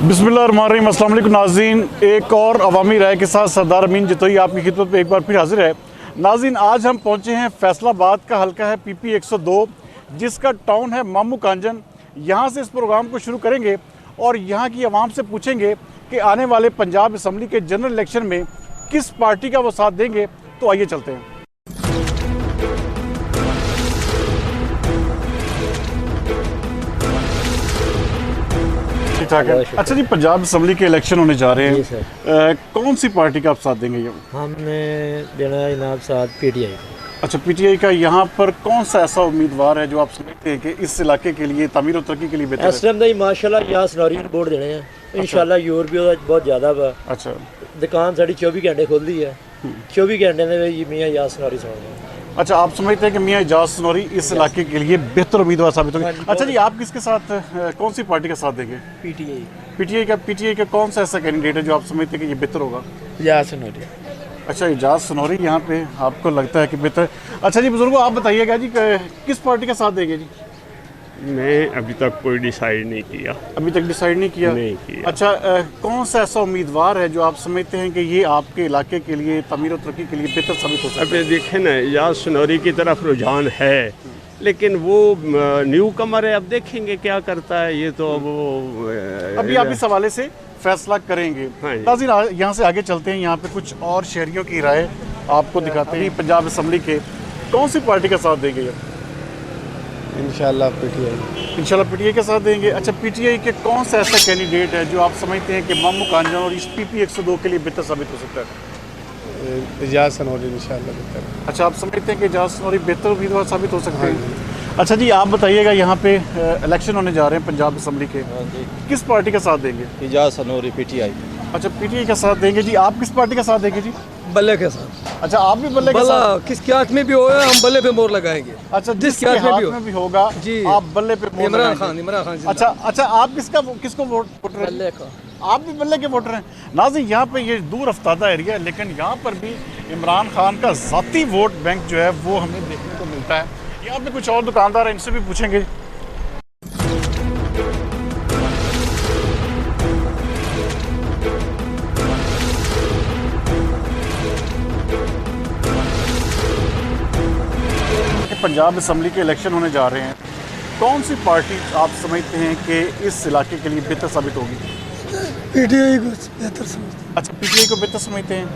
बिस्मिल्लाहिर्रहमानिर्रहीम, अस्सलाम वालेकुम नाज़रीन। एक और अवामी राय के साथ सरदार अमीन जतोई आपकी खिदमत में एक बार फिर हाजिर है। नाज़रीन, आज हम पहुंचे हैं फैसलाबाद का हल्का है PP 102, जिसका टाउन है मामू कांजन। यहां से इस प्रोग्राम को शुरू करेंगे और यहां की आवाम से पूछेंगे कि आने वाले पंजाब असम्बली के जनरल इलेक्शन में किस पार्टी का वो साथ देंगे। तो आइए चलते हैं। अच्छा जी, पंजाब असम्बली के इलेक्शन होने जा रहे हैं, कौन सी पार्टी का आप साथ देंगे? ये हमने देना है जनाब साथ PTI। अच्छा, PTI का। यहाँ पर कौन सा ऐसा उम्मीदवार है जो आप समझते हैं कि इस इलाके के लिए तामीर और तरक्की के लिए बेहतर है? इस टाइम तो माशाल्लाह यहाँ सनौरी वोट देने हैं इंशाल्लाह। यूर भी बहुत ज़्यादा वा। अच्छा, दुकान साड़ी 24 घंटे खुलती है, 24 घंटे में मियाँ याद सनौरी सुना। अच्छा, आप समझते हैं कि मियाँ इजाज सनौरी इस इलाके के लिए बेहतर उम्मीदवार साबित होंगे? अच्छा जी, आप किसके साथ, कौन सी पार्टी का साथ देंगे? PTI का कौन सा ऐसा कैंडिडेट है जो आप समझते हैं कि ये बेहतर होगा? याद सनौरी। अच्छा, इजाज सनौरी यहाँ पे आपको लगता है कि बेहतर। अच्छा जी बुजुर्गों, आप बताइएगा जी, किस पार्टी का साथ देंगे जी? मैं अभी तक कोई डिसाइड नहीं किया। अभी तक डिसाइड नहीं किया? नहीं किया। अच्छा, कौन सा ऐसा उम्मीदवार है जो आप समझते हैं कि ये आपके इलाके के लिए तामीर और तरक्की के लिए बेहतर साबित हो सकता है? अभी देखें ना, याद सनौरी की तरफ रुझान है, लेकिन वो न्यू कमर है। अब देखेंगे क्या करता है। ये तो वो अभी आप इस हवाले से फैसला करेंगे। हाँ, यहाँ से आगे चलते हैं। यहाँ पे कुछ और शहरियों की राय आपको दिखाते हैं। पंजाब असम्बली के कौन सी पार्टी का साथ देंगे? इंशाल्लाह PTI के साथ देंगे। अच्छा, PTI के कौन सा ऐसा कैंडिडेट है जो आप समझते हैं कि मामू कांजन और इस PP 102 के लिए बेहतर साबित हो सकता है? इजाज सनौरी इंशाल्लाह बेहतर। अच्छा, आप समझते हैं कि इजाज सनौरी बेहतर उम्मीदवार साबित हो सकते हैं? अच्छा जी, आप बताइएगा, यहाँ पे इलेक्शन होने जा रहे हैं पंजाब असम्बली के, किस पार्टी का साथ देंगे? इजाज सनौरी PTI। अच्छा, PTI का साथ देंगे जी। आप किस पार्टी का साथ देंगे जी? बल्ले के साथ। अच्छा, आप भी बल्ले के साथ? किसके हाथ में भी होगा हम बल्ले पे मोर लगाएंगे। अच्छा, जिसके हाथ में भी होगा जी, आप बल्ले पे मोर इमरान लगाएंगे। खान। अच्छा, आप किसको वोट रहे हैं? बल्ले का। आप भी बल्ले के वोटर हैं? नाज़रीन, यहाँ पे ये दूर अफ्तादा एरिया है, लेकिन यहाँ पर भी इमरान खान का ज़ाती वोट बैंक जो है वो हमें देखने को मिलता है। यहाँ पे कुछ और दुकानदार हैं, इनसे भी पूछेंगे। पंजाब असम्बली के इलेक्शन होने जा रहे हैं, कौन सी पार्टी आप समझते हैं कि इस इलाके के लिए बेहतर साबित होगी? PTI को बेहतर समझते हैं। अच्छा, PTI को बेहतर समझते हैं।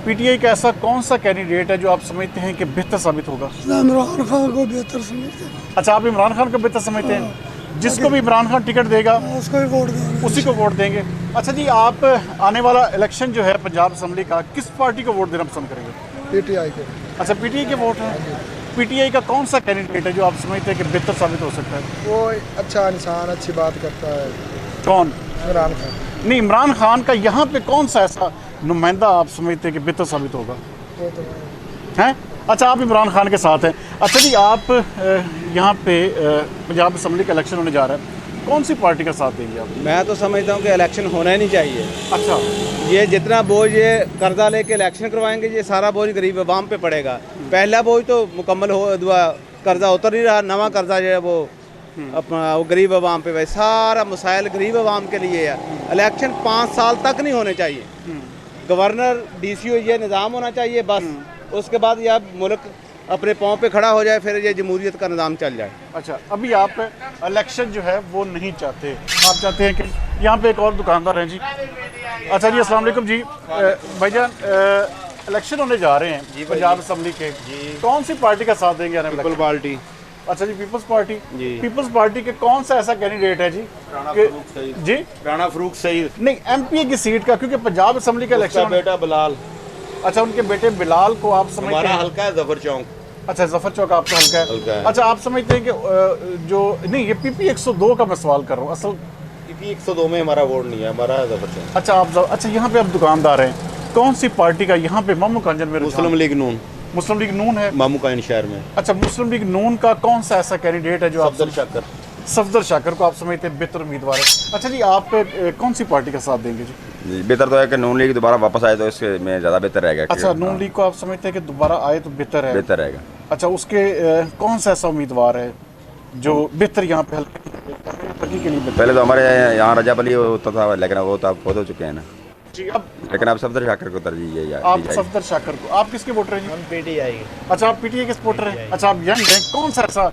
PTI का ऐसा कौन सा कैंडिडेट है जो आप समझते हैं कि बेहतर साबित होगा? इमरान खान को बेहतर समझते हैं। अच्छा, आप इमरान खान को बेहतर समझते हैं। जिसको भी इमरान खान टिकट देगा उसको ही वोट देंगे, उसी को वोट देंगे। अच्छा जी, आप आने वाला इलेक्शन जो है पंजाब असम्बली का, किस पार्टी को वोट देना पसंद करेंगे? PTI के। अच्छा, PTI के वोट हैं। PTI का कौन सा कैंडिडेट है जो आप समझते हैं कि बेहतर साबित हो सकता है? वो अच्छा इंसान, अच्छी बात करता है। कौन? इमरान खान। नहीं, इमरान खान का यहाँ पे कौन सा ऐसा नुमाइंदा आप समझते हैं कि बेहतर साबित होगा? वो तो हैं? अच्छा, आप इमरान खान के साथ हैं। अच्छा जी, आप यहाँ पे पंजाब असम्बली का इलेक्शन होने जा रहा है, कौन सी पार्टी का साथ देंगे आप? मैं तो समझता हूँ कि इलेक्शन होना ही नहीं चाहिए। अच्छा, ये जितना बोझ ये कर्जा लेके इलेक्शन करवाएंगे, ये सारा बोझ गरीब आवाम पे पड़ेगा। पहला बोझ तो मुकम्मल हो, कर्जा उतर नहीं रहा, नवा कर्जा जो है वो अपना वो गरीब आवाम पे भाई सारा मसाइल गरीब आवाम के लिए है। इलेक्शन 5 साल तक नहीं होने चाहिए। गवर्नर DCO ये निज़ाम होना चाहिए बस। उसके बाद यह मुल्क अपने पाँव पे खड़ा हो जाए, फिर ये जमहूरियत का निज़ाम चल जाए। अच्छा, अभी आप इलेक्शन जो है वो नहीं चाहते, आप चाहते हैं कि यहाँ पे एक और दुकानदार हैं जी। अच्छा जी, अस्सलाम वालेकुम जी। भाईजान, इलेक्शन होने जा रहे हैं पंजाब असम्बली के, कौन सी पार्टी का साथ देंगे? People party. अच्छा जी, पीपल्स पार्टी। जी। पीपल्स पार्टी के कौन सा ऐसा कैंडिडेट है जी? जी, राणा फरूक सईद। नहीं, MP की सीट का, क्योंकि पंजाब असम्बली का इलेक्शन। बेटा बिलाल। अच्छा, उनके बेटे बिलाल को आप समझते हैं? हल्का है जफर चौक। अच्छा, जफर चौक आपका हल्का है। अच्छा, आप समझते हैं कि जो नहीं, ये PP 102 का मैं सवाल कर रहा हूँ। असल PP 102 में हमारा वोट नहीं है, हमारा है जफर चौक। अच्छा, यहाँ पे आप दुकानदार हैं, कौन सी पार्टी का यहाँ पे मामू कांजन में? मुस्लिम लीग नून। मुस्लिम लीग नून है मामू कांजन शहर में। अच्छा, मुस्लिम लीग नून का कौन सा ऐसा कैंडिडेट है जो आप? सफदर शाकर को आप समझते हैं बेहतर उम्मीदवार है? अच्छा जी, आप कौन सी पार्टी का साथ देंगे जी? बेहतर तो है कि नून लीग दोबारा वापस आए तो इसके में ज़्यादा बेहतर रहेगा। अच्छा, नून लीग को आप समझते हैं कि दोबारा आए तो बेहतर है? बेहतर रहेगा। अच्छा, उसके कौन सा ऐसा उम्मीदवार है? जो बेहतर यहाँ पे हल्के के लिए बेहतर? पहले तो हमारे यहाँ रजाबली होता था, लेकिन वो तो अब बहुत हो चुके हैं ना। जी, अब लेकिन अब सफदर शाकर को तरजीह है आप दी जाएगी। सफदर शाकर को, आप किसके वोटर हैं जी? पीटीआई अच्छा, आप पीटीआई के सपोर्टर हैं। अच्छा, आप यंग हैं, कौन सा ऐसा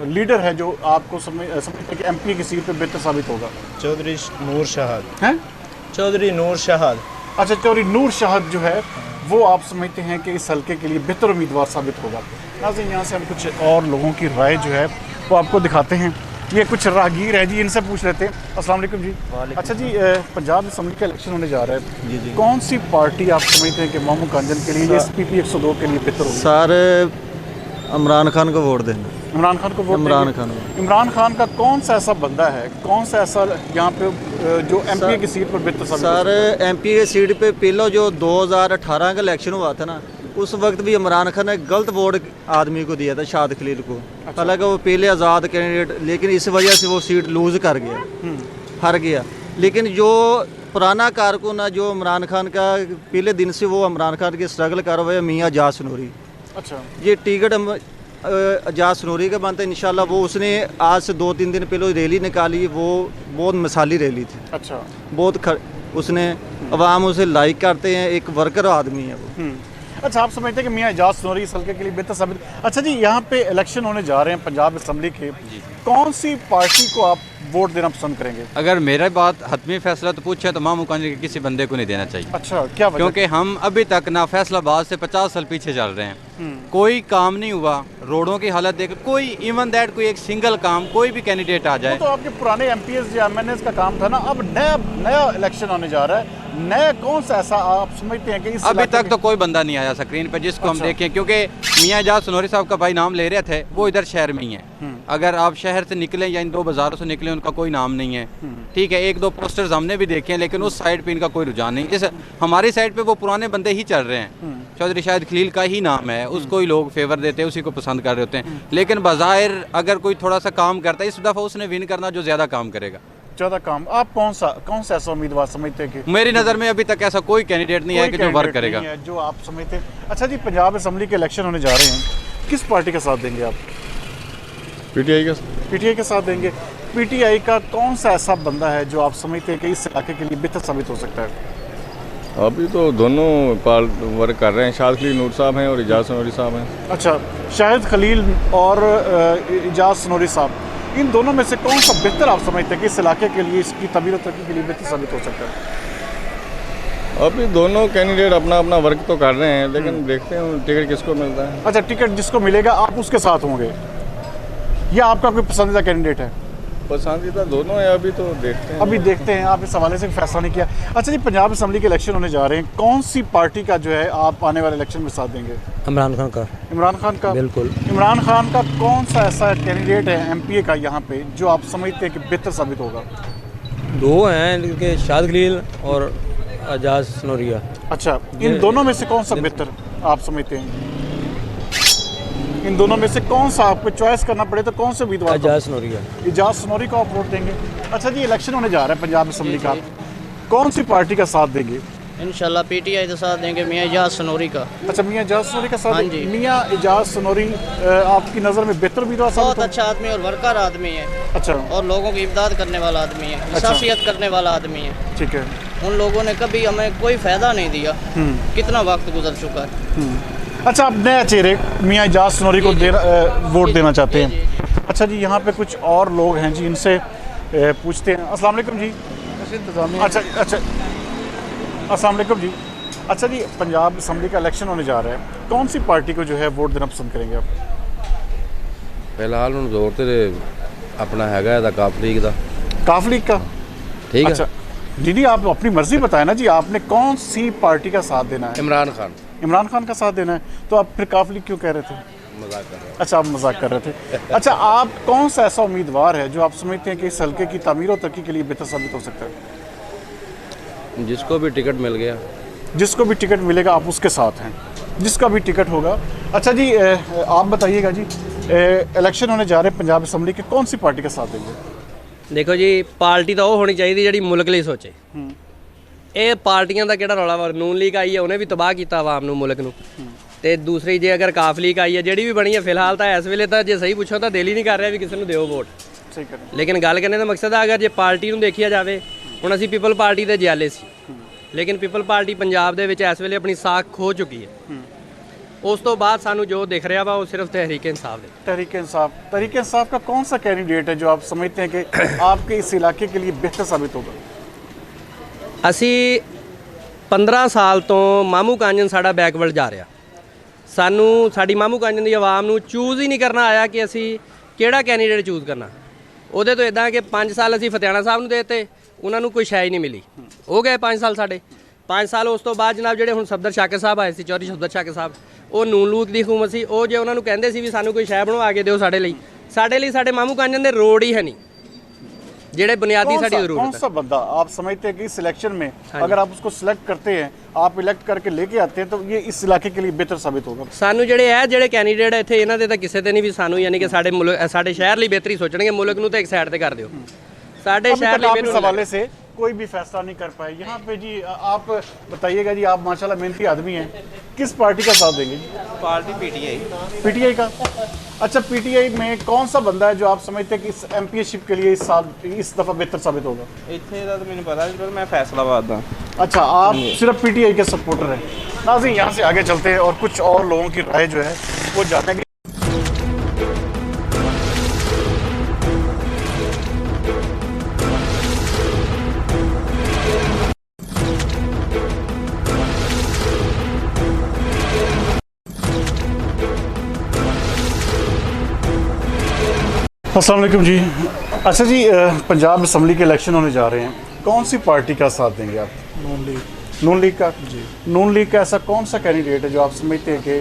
लीडर है जो आपको समझते हैं कि एमपी की सीट पे बेहतर साबित होगा? चौधरी नूर शहाद। हैं? चौधरी नूर शहाद। अच्छा, चौधरी नूर शाहद जो है वो आप समझते हैं कि इस हल्के के लिए बेहतर उम्मीदवार साबित होगा। नाज़रीन, यहाँ से हम कुछ और लोगों की राय जो है वो आपको दिखाते हैं। ये कुछ राहगीर है जी, इनसे पूछ लेते हैं। अस्सलाम वालेकुम जी। अच्छा जी, पंजाब असम्बली का इलेक्शन होने जा रहा है जी, कौन सी पार्टी आप समझते हैं कि मामू कांजन के लिए, PP 102 के लिए बेहतर होगी? सर इमरान खान को वोट देना। इमरान खान को वोट इमरान देंगे? खान। इमरान खान का कौन सा ऐसा बंदा है, कौन सा ऐसा यहाँ पे जो MP की सीट पर बेहतर साबित हो सर सकता है? MP की सीट पे पहले जो 2018 का इलेक्शन हुआ था ना, उस वक्त भी इमरान खान ने गलत वोट आदमी को दिया था, शाद खलील को। हालांकि वो पहले आज़ाद कैंडिडेट, लेकिन इस वजह से वो सीट लूज कर गया, हार गया। लेकिन जो पुराना कारकुन है, जो इमरान खान का पहले दिन से वो इमरान खान की स्ट्रगल कर रहे हैं, मियाँ जाज सनोरी। अच्छा, ये टिकट आजाद सनोरी का बनता है इंशाल्लाह। वो उसने आज से 2-3 दिन पहले रैली निकाली, वो बहुत मिसाली रैली थी। अच्छा, बहुत उसने अवाम उसे लाइक करते हैं, एक वर्कर आदमी है वो। अच्छा, आप समझते हैं कि मियाँ एजाज सनोरी इस हल्के के लिए बेहतर साबित? अच्छा जी, यहाँ पे इलेक्शन होने जा रहे हैं पंजाब असम्बली के, कौन सी पार्टी को आप वोट देना पसंद करेंगे? अगर मेरा बात हतमी फैसला तो पूछे तो मामू कांजन के किसी बंदे को नहीं देना चाहिए। अच्छा, क्या वजह? क्योंकि हम अभी तक ना फैसलाबाद से 50 साल पीछे चल रहे हैं, कोई काम नहीं हुआ। रोडों की हालत देख, कोई इवन दैट कोई एक सिंगल काम, कोई भी कैंडिडेट आ जाए। तो आपके पुराने MPs या MNAs का काम था ना, अब नया इलेक्शन होने जा रहा है, नया कौन सा ऐसा आप समझते हैं कि इस अभी इलाके तक में- तो कोई बंदा नहीं आया स्क्रीन पे जिसको हम अच्छा। देखें, क्योंकि मियाँ एजाज सनोरी साहब का भाई नाम ले रहे थे, वो इधर शहर में ही है। अगर आप शहर से निकले या इन 2 बाजारों से निकले, उनका कोई नाम नहीं है। ठीक है, 1-2 पोस्टर्स हमने भी देखे हैं, लेकिन उस साइड पे इनका कोई रुझान नहीं। इस हमारी साइड पे वो पुराने बंदे ही चल रहे हैं। चौधरी शाहिद खलील का ही नाम है, उसको ही लोग फेवर देते हैं, उसी को पसंद कर रहे होते हैं। लेकिन बाज़ाहिर अगर कोई थोड़ा सा काम करता है, इस दफ़ा उसने विन करना जो ज़्यादा काम करेगा। ज़्यादा काम, आप कौन सा ऐसा उम्मीदवार समझते हैं कि मेरी नज़र में अभी तक ऐसा कोई कैंडिडेट नहीं है कि जो वर्क कैंडिडेट करेगा। नहीं है जो आप समझते हैं? अच्छा जी, पंजाब असम्बली के इलेक्शन होने जा रहे हैं, किस पार्टी का साथ देंगे आप? PTI के साथ देंगे। PTI का कौन सा ऐसा बंदा है जो आप समझते हैं कि इस इलाके के लिए बेहतर साबित हो सकता है? अभी तो दोनों वर्क कर रहे हैं, शाद खलील नूर साहब हैं और एजाज सनोरी साहब हैं। अच्छा, शाहिद खलील और एजाज सनोरी साहब, इन दोनों में से कौन सा बेहतर आप समझते हैं कि इस इलाके के लिए, इसकी तमीर और तरक्की के लिए बेहतर साबित हो सकता है? अभी दोनों कैंडिडेट अपना अपना वर्क तो कर रहे हैं, लेकिन देखते हैं टिकट किसको मिलता है। अच्छा, टिकट जिसको मिलेगा आप उसके साथ होंगे या आपका कोई पसंदीदा कैंडिडेट है? पसंदीदा दोनों है, अभी तो देखते हैं। अभी देखते हैं, आप इस हवाले से फैसला नहीं किया। अच्छा जी, पंजाब असम्बली के इलेक्शन होने जा रहे हैं, कौन सी पार्टी का जो है आप आने वाले इलेक्शन में साथ देंगे? इमरान खान का। इमरान खान का? बिल्कुल। इमरान खान का कौन सा ऐसा कैंडिडेट है MPA का यहाँ पे जो आप समझते हैं कि बेहतर साबित होगा? 2 हैं, इनके शाद खलील और एजाज सनोरिया। अच्छा, इन दोनों में से कौन सा बेहतर आप समझते हैं? इन दोनों में से कौन सा आपको चॉइस करना पड़े तो कौन से उम्मीदवार? एजाज सनोरिया। एजाज सनोरी को आप वोट देंगे। अच्छा जी, इलेक्शन होने जा रहा है पंजाब असम्बली का, कौन सी पार्टी का साथ देंगे? इंशाल्लाह PTI के साथ देंगे, मियाँ एजाज सनोरी का। अच्छा, मियाँ एजाज सनोरी का साथ हाँ देंगे। जी। मियाँ एजाज सनोरी आपकी नज़र में बेहतर उम्मीदवार साबित बहुत हो? अच्छा आदमी और वर्कर आदमी है। अच्छा, और लोगों की इमदाद करने वाला आदमी है, इंसाफियत करने वाला आदमी है। ठीक है। उन लोगों ने कभी हमें कोई फ़ायदा नहीं दिया, कितना वक्त गुजर चुका है। अच्छा, आप नया चेहरे मियाँ एजाज सनोरी को वोट देना चाहते हैं? अच्छा जी, यहाँ पे कुछ और लोग हैं जी, इनसे पूछते हैं। अस्सलाम वालेकुम जी। अच्छा, अस्सलाम वालेकुम जी। अच्छा जी, पंजाब असम्बली का इलेक्शन होने जा रहा है, कौन सी पार्टी को जो है वोट देना पसंद करेंगे आप? फिलहाल ਹੁਣ ਜ਼ੋਰ ਤੇ अपना हैगा ਇਹਦਾ ਕਾਫ ਲੀਗ ਦਾ। काफ लीग का? ठीक है। अच्छा जी, आप अपनी मर्जी बताएं ना जी, आपने कौन सी पार्टी का साथ देना है? इमरान खान। इमरान खान का साथ देना है, तो आप फिर काफ लीग क्यों कह रहे थे? मजाक कर रहा हूँ। अच्छा, आप मजाक कर रहे थे। अच्छा, आप कौन सा ऐसा उम्मीदवार है जो आप समझते हैं कि इस हल्के की तामीर और तरक्की के लिए बेहतर साबित हो सकता है? जिसको भी टिकट मिल गया, जिसको भी टिकट मिलेगा आप उसके साथ हैं, जिसका भी टिकट होगा। अच्छा जी, आप बताइएगा जी, इलेक्शन होने जा रहे हैं पंजाब असम्बली के, कौन सी पार्टी का साथ देंगे? देखो जी, पार्टी तो वो होनी चाहिए ਜਿਹੜੀ ਮੁਲਕ ਲਈ ਸੋਚੇ। ਇਹ ਪਾਰਟੀਆਂ ਦਾ ਕਿਹੜਾ ਰੌਲਾ ਵਾ? ਨੂਨ ਲੀਗ ਆਈ ਹੈ, ਉਹਨੇ ਵੀ ਤਬਾਹ ਕੀਤਾ ਆਵਾਮ ਨੂੰ, ਮੁਲਕ ਨੂੰ। ਤੇ ਦੂਸਰੀ ਜੇ ਅਗਰ ਕਾਫ ਲੀਕ ਆਈ ਹੈ ਜਿਹੜੀ ਵੀ ਬਣੀ ਹੈ ਫਿਲਹਾਲ ਤਾਂ ਇਸ ਵੇਲੇ ਤਾਂ ਜੇ ਸਹੀ ਪੁੱਛੋ ਤਾਂ ਦਿਲ ਹੀ ਨਹੀਂ ਕਰ ਰਿਹਾ ਵੀ ਕਿਸੇ ਨੂੰ ਦਿਓ ਵੋਟ। ਠੀਕ ਹੈ। ਲੇਕਿਨ ਗੱਲ ਕਰਨੇ ਦਾ ਮਕਸਦ ਆ ਅਗਰ ਜੇ ਪਾਰਟੀ ਨੂੰ ਦੇਖਿਆ ਜਾਵੇ, ਹੁਣ ਅਸੀਂ ਪੀਪਲ ਪਾਰਟੀ ਦੇ ਜਿਆਲੇ ਸੀ, ਲੇਕਿਨ ਪੀਪਲ ਪਾਰਟੀ ਪੰਜਾਬ ਦੇ ਵਿੱਚ ਇਸ ਵੇਲੇ ਆਪਣੀ ਸਾਖ ਖੋ ਚੁੱਕੀ ਹੈ। ਉਸ ਤੋਂ ਬਾਅਦ ਸਾਨੂੰ ਜੋ ਦਿਖ ਰਿਹਾ ਵਾ ਉਹ ਸਿਰफ तहरीक इंसाफ है। तहरीक इंसाफ का कौन सा कैंडिडेट है जो आप समझते हैं कि आपके इस इलाके के लिए बेहतर साबित होगा? ਅਸੀਂ 15 ਸਾਲ ਤੋਂ ਮਾਮੂ ਕਾਂਜਨ ਸਾਡਾ ਬੈਕਵਰਡ ਜਾ ਰਿਹਾ। ਸਾਨੂੰ ਸਾਡੀ ਮਾਮੂ ਕਾਂਜਨ ਦੀ ਆਵਾਮ ਨੂੰ ਚੂਜ਼ ਹੀ ਨਹੀਂ ਕਰਨਾ ਆਇਆ ਕਿ ਅਸੀਂ ਕਿਹੜਾ ਕੈਂਡੀਡੇਟ ਚੂਜ਼ ਕਰਨਾ। ਉਹਦੇ ਤੋਂ ਇਦਾਂ ਕਿ 5 ਸਾਲ ਅਸੀਂ ਫਤਿਆਣਾ ਸਾਹਿਬ ਨੂੰ ਦੇਤੇ, ਉਹਨਾਂ ਨੂੰ ਕੋਈ ਸ਼ੈ ਹੀ ਨਹੀਂ ਮਿਲੀ। ਹੋ ਗਏ 5 ਸਾਲ ਸਾਡੇ 5 ਸਾਲ। ਉਸ ਤੋਂ ਬਾਅਦ ਜਨਾਬ ਜਿਹੜੇ ਹੁਣ ਸਫਦਰ ਸ਼ਾਕਰ ਸਾਹਿਬ ਆਏ ਸੀ, ਚੌਧਰੀ ਸਫਦਰ ਸ਼ਾਕਰ ਸਾਹਿਬ, ਉਹ ਨੂਨ ਲੀਗ ਦੀ ਹਕੂਮਤ ਸੀ। ਉਹ ਜੇ ਉਹਨਾਂ ਨੂੰ ਕਹਿੰਦੇ ਸੀ ਵੀ ਸਾਨੂੰ ਕੋਈ ਸ਼ੈ ਬਣਵਾ ਕੇ ਦਿਓ ਸਾਡੇ ਲਈ ਸਾਡੇ ਮਾਮੂ ਕਾਂਜਨ ਦੇ ਰੋਡ ਹੀ ਹੈ ਨਹੀਂ ਜਿਹੜੇ बुनियादी साड़ी जरूरत है। कौन सा बंदा आप समझते हैं कि इस सिलेक्शन में अगर आप उसको सिलेक्ट करते हैं, आप इलेक्ट करके लेके आते हैं, तो ये इस इलाके के लिए बेहतर साबित होगा? ਸਾਨੂੰ ਜਿਹੜੇ ਕੈਂਡੀਡੇਟ ਇੱਥੇ ਇਹਨਾਂ ਦੇ ਤਾਂ ਕਿਸੇ ਤੇ ਨਹੀਂ ਵੀ ਸਾਨੂੰ ਯਾਨੀ ਕਿ ਸਾਡੇ ਮੁਲਕ ਸਾਡੇ ਸ਼ਹਿਰ ਲਈ ਬਿਹਤਰੀ ਸੋਚਣਗੇ, ਮੁਲਕ ਨੂੰ ਤਾਂ ਇੱਕ ਸਾਈਡ ਤੇ ਕਰ ਦਿਓ। ਸਾਡੇ ਸ਼ਹਿਰ ਲਈ इस हवाले से कोई भी फैसला नहीं कर पाए यहाँ पे जी। आप बताइएगा जी, आप माशाल्लाह मेहनती आदमी हैं, किस पार्टी का साथ देंगे? Party PTI. पीटीआई का? अच्छा, पीटीआई में कौन सा बंदा है जो आप समझते हैं कि इस एमपीशिप के लिए इस साल इस दफ़ा बेहतर साबित होगा? इतने तो मैंने पता नहीं, मैं फैसलाबाद दा। अच्छा, आप सिर्फ पीटीआई के सपोर्टर हैं। नाज़रीन, यहाँ से आगे चलते हैं और कुछ और लोगों की राय जो है वो जानेंगे। अस्सलाम वालेकुम जी। अच्छा जी, पंजाब असम्बली के इलेक्शन होने जा रहे हैं, कौन सी पार्टी का साथ देंगे आप? नून लीग का जी। नून लीग का ऐसा कौन सा कैंडिडेट है जो आप समझते हैं कि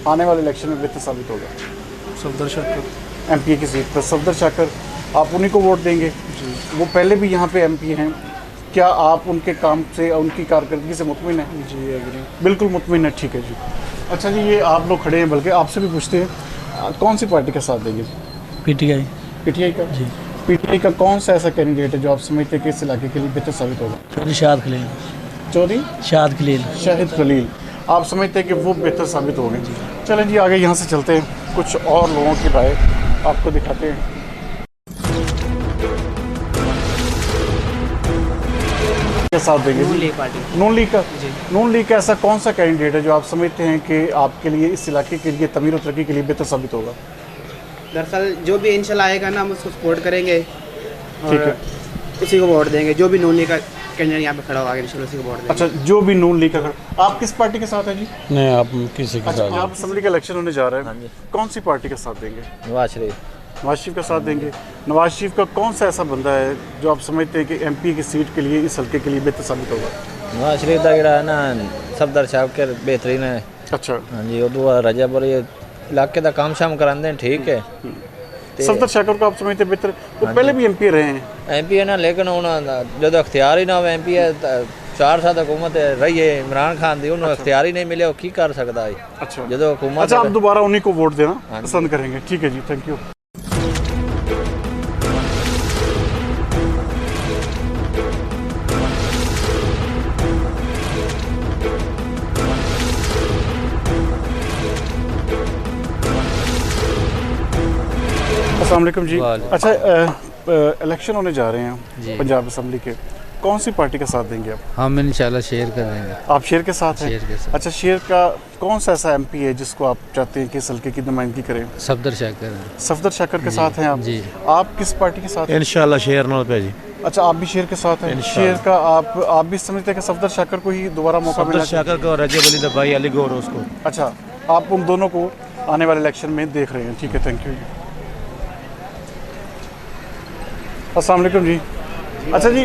आने वाले इलेक्शन में बेहतर साबित होगा? सफदर शाकर। एमपी की सीट पर सफदर शाकर, आप उन्हीं को वोट देंगे जी? वो पहले भी यहाँ पे एमपी हैं, क्या आप उनके काम से, उनकी कारकर्दगी से मुतमिन हैं? जी एग्री। बिल्कुल मुतमिन है, ठीक है जी। अच्छा जी, ये आप लोग खड़े हैं, बल्कि आपसे भी पूछते हैं कौन सी पार्टी का साथ देंगे? पीटीआई। पीटीआई का जी। पीटीआई का कौन सा ऐसा कैंडिडेट है जो आप समझते हैं कि इस इलाके के लिए बेहतर साबित होगा? चौधरी शाहिद खलील। चौधरी शाहिद खलील। शाहिद खलील, आप समझते हैं कि वो बेहतर साबित होंगे? चलें जी, आगे यहाँ से चलते हैं, कुछ और लोगों की राय आपको दिखाते हैं। के साथ देंगे नून लीग पार्टी। नून लीग का जी। नून लीग का ऐसा कौन सा कैंडिडेट है जो आप समझते हैं कि आपके लिए इस इलाके के लिए तमीर और तरक्की के लिए बेहतर साबित होगा? दरअसल जो भी इंशाल्लाह आएगा ना, हम उसको सपोर्ट करेंगे ठीक है, उसी को वोट देंगे। जो भी नून लीग का कैंडिडेट यहाँ पे खड़ा होगा इंशाल्लाह उसी को वोट देंगे। अच्छा, जो भी नून लीग का, आप किस पार्टी के साथ हैं जी? नहीं, आप किसी के अच्छा, साथ? आप असम्बली का इलेक्शन होने जा रहे हैं, कौन सी पार्टी का साथ देंगे? नवाज शरीफ। नवाज शरीफ का साथ देंगे। नवाज शरीफ का कौन सा ऐसा बंदा है जो आप समझते हैं कि एमपी की सीट के लिए, इस हल्के के लिए बेहतर साबित होगा? नवाज शरीफ का जोड़ा है ना, सफदर शाकर बेहतरीन है। अच्छा, हाँ जी, उदू रजापुर ये इलाके का काम शाम कराते हैं, ठीक है। सफदर शाकर को आप समझते हैं बेहतर? वो पहले भी एमपी रहे हैं। एमपी है ना, लेकिन जो अख्तियार ही ना हो एमपी है, 4 साल हुकूमत रही है इमरान खान दी, उन्होंने अख्तियार ही नहीं मिले, वो की कर सकता है? अच्छा, जो हुकूमत। अच्छा, आप दोबारा उन्हीं को वोट देना पसंद करेंगे? ठीक है जी, थैंक यू। अस्सलाम वालेकुम जी। अच्छा, इलेक्शन होने जा रहे हैं पंजाब असम्बली के, कौन सी पार्टी का साथ देंगे आप? हम इंशाल्लाह शेयर करेंगे। आप शेर के साथ हैं? शेर के साथ। अच्छा, शेर का कौन सा ऐसा एमपी है जिसको आप चाहते हैं कि इस हल्के की नुमाइंदगी करें? सफदर शाकर। सफदर शाकर के साथ हैं आप जी। आप किस पार्टी के साथ हैं? इंशाल्लाह शेर नाल पे जी। अच्छा, आप भी शेर के साथ हैं? शेर का आप भी समझते हैं कि सफदर शाकर को ही दोबारा मौका मिलना चाहिए? शाकर को रजब अली दबाई अली गौर उसको। अच्छा, आप उन दोनों को आने वाले इलेक्शन में देख रहे हैं, ठीक है, थैंक यू। अस्सलाम वालेकुम जी। अच्छा जी,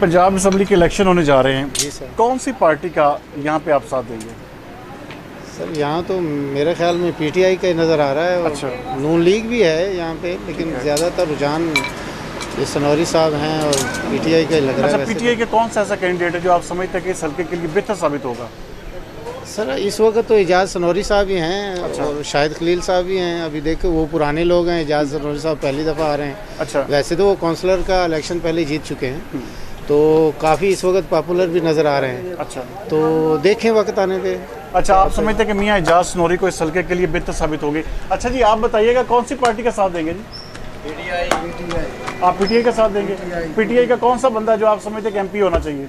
पंजाब असम्बली के इलेक्शन होने जा रहे हैं जी सर। कौन सी पार्टी का यहाँ पे आप साथ देंगे? सर यहाँ तो मेरे ख्याल में पीटीआई का नज़र आ रहा है। और अच्छा, नून लीग भी है यहाँ पे, लेकिन ज़्यादातर रुझान ये सनौरी साहब हैं और पीटीआई का लग रहा है। अच्छा, पीटीआई के कौन सा ऐसा कैंडिडेट है जो आप समझते हैं कि इस हल्के के लिए बेहतर साबित होगा? सर इस वक्त तो एजाज सनौरी साहब ही हैं। अच्छा। और शाहिद खलील साहब भी हैं। अभी देखो वो पुराने लोग हैं, एजाज सनौरी साहब पहली दफ़ा आ रहे हैं। अच्छा, वैसे तो वो काउंसलर का इलेक्शन पहले जीत चुके हैं, तो काफ़ी इस वक्त पॉपुलर भी नज़र आ रहे हैं। अच्छा, तो देखें वक्त आने पे। अच्छा, आप समझते हैं कि मियाँ एजाज सनोरी को इस हल्के के लिए बेहतर साबित होगी। अच्छा जी, आप बताइएगा कौन सी पार्टी का साथ देंगे जी? आप पीटीआई का साथ देंगे? पीटीआई का कौन सा बंदा है जो आप समझते हैं कि एमपी होना चाहिए?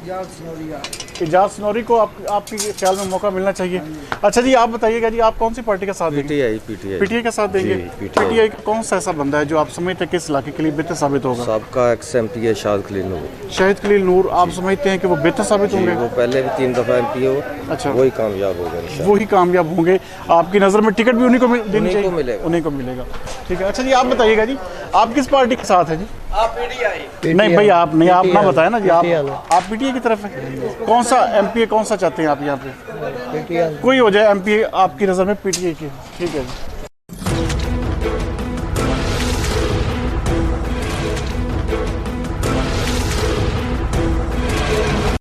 एजाज सनोरी को आपके ख्याल में मौका मिलना चाहिए। अच्छा जी, आप बताइएगा जी, आप कौन सी पार्टी का साथ देंगे? पीटीआई का साथ देंगे। पीटीआई का कौन सा ऐसा बंदा है जो आप समझते हैं कि इस इलाके के लिए बेहतर साबित होगा? सबका एक्स एमपी है शाहिद खलील नूर। शाहिद खलील नूर, आप समझते हैं कि वो बेहतर साबित होंगे? वो पहले भी 3 दफ़ा एमपी हो। अच्छा, वही कामयाब हो गए। वही कामयाब होंगे। आपकी नज़र में टिकट भी उन्हीं को देनी चाहिए? उन्हीं को मिलेगा। ठीक है। अच्छा जी, आप बताइएगा जी, आप किस पार्टी के साथ है जी? नहीं भाई, आप नहीं, आप ना बताए ना जी, आप पीटीआई की तरफ है। कौन सा एमपी कौन सा चाहते हैं आप यहाँ पे? कोई हो जाए एमपी आपकी नज़र में पीटीआई की। ठीक है जी।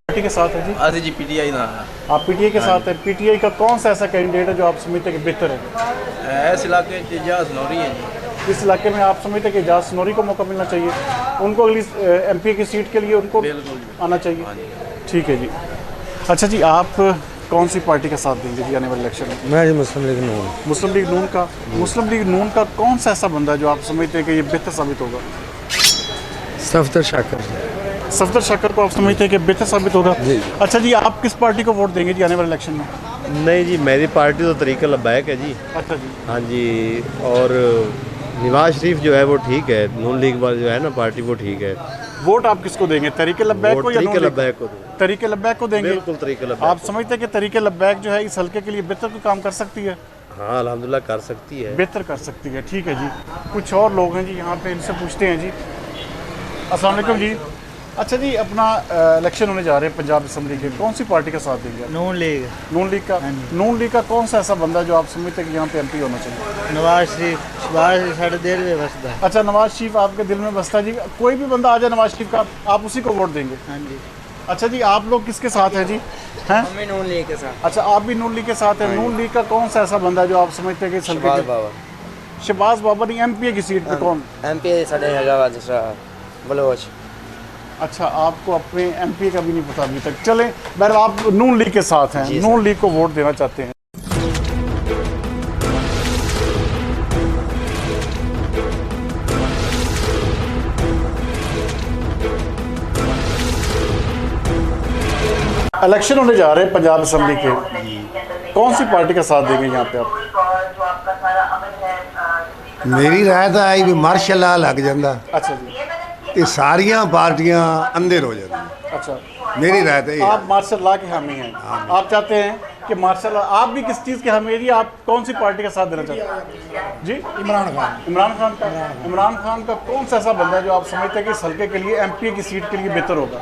पार्टी के साथ है जी? अरे जी पीटीआई ना। आप पीटीआई के साथ है। पीटीआई का कौन सा ऐसा कैंडिडेट है जो आप समझते हैं कि बेहतर है? इस इलाके एजाज सनोरी है जी। इस इलाके में आप समझते हैं कि एजाज सनोरी को मौका मिलना चाहिए? उनको अगली एमपी की सीट के लिए उनको आना चाहिए। ठीक है जी। अच्छा जी, आप कौन सी पार्टी का साथ देंगे जी आने वाले इलेक्शन में? मैं जी मुस्लिम लीग नून। मुस्लिम लीग नून का। मुस्लिम लीग नून का कौन सा ऐसा बंदा है जो आप समझते हैं कि ये बेहतर साबित होगा? सफदर शाकर। सफदर शाकर को आप समझते हैं कि बेहतर साबित होगा? अच्छा जी, आप किस पार्टी को वोट देंगे जी आने वाले इलेक्शन में? नहीं जी, मेरी पार्टी तो तरीका लब्बैक है जी। अच्छा जी। हाँ जी, और नवाज शरीफ जो है वो ठीक है। नून लीग वाली जो है ना पार्टी वो ठीक है। वोट आप किसको देंगे? तरीके लब्बैक को या तरीके लब्बैक को? तरीके लब्बैक को देंगे। बिल्कुल तरीके लब्बैक। आप समझते हैं कि तरीके लब्बैक जो है इस हल्के के लिए बेहतर कोई काम कर सकती है? हाँ अल्हम्दुलिल्लाह कर सकती है। बेहतर कर सकती है। ठीक है जी। कुछ और लोग हैं जी यहाँ पे, इनसे पूछते हैं जी। अस्सलाम वालेकुम जी। अच्छा जी, अपना इलेक्शन होने जा रहे हैं पंजाब असम्बली के, कौन सी पार्टी का साथ देंगे? नून लीग। नून लीग का। नून लीग का कौन सा ऐसा बंदा जो आप समझते हैं कि यहाँ पे एमपी होना चाहिए? नवाज शरीफ। नवाज साढ़े दिल में बसता है। अच्छा, नवाज शरीफ आपके दिल में बसता है जी। कोई भी बंदा आ जाए नवाज शरीफ का, आप उसी को वोट देंगे? हाँ जी। अच्छा जी, आप लोग किसके साथ हैं जी? हैं? हम नून लीग के साथ। अच्छा, आप भी नून लीग के साथ हैं। नून लीग का कौन सा ऐसा बंदा है जो आप समझते हैं कि शहबाज बाबर नहीं, एमपी की सीट पे कौन? एमपी साढ़े हैदराबाद बलोच। अच्छा, आपको अपने एमपी का भी नहीं पता अभी तक। चलें, बहरहाल आप नून लीग के साथ हैं, नून लीग को वोट देना चाहते हैं। इलेक्शन होने जा रहे हैं पंजाब असम्बली के, कौन सी पार्टी का साथ देंगे यहाँ पे आप? मेरी राय तो आई भी मार्शल ला लग जाता। अच्छा जी। ये सारियां पार्टियां अंधेर हो जाती। अच्छा, मेरी राय तो ये। आप मार्शल लॉ के हामी हैं। आप चाहते हैं कि मार्शल लॉ, आप भी किस चीज़ के हामी है जी? आप कौन सी पार्टी का साथ देना चाहते हैं जी? इमरान खान। इमरान खान का। इमरान खान का कौन सा ऐसा बंदा है जो आप समझते हैं कि इस हल्के के लिए एमपी की सीट के लिए बेहतर होगा?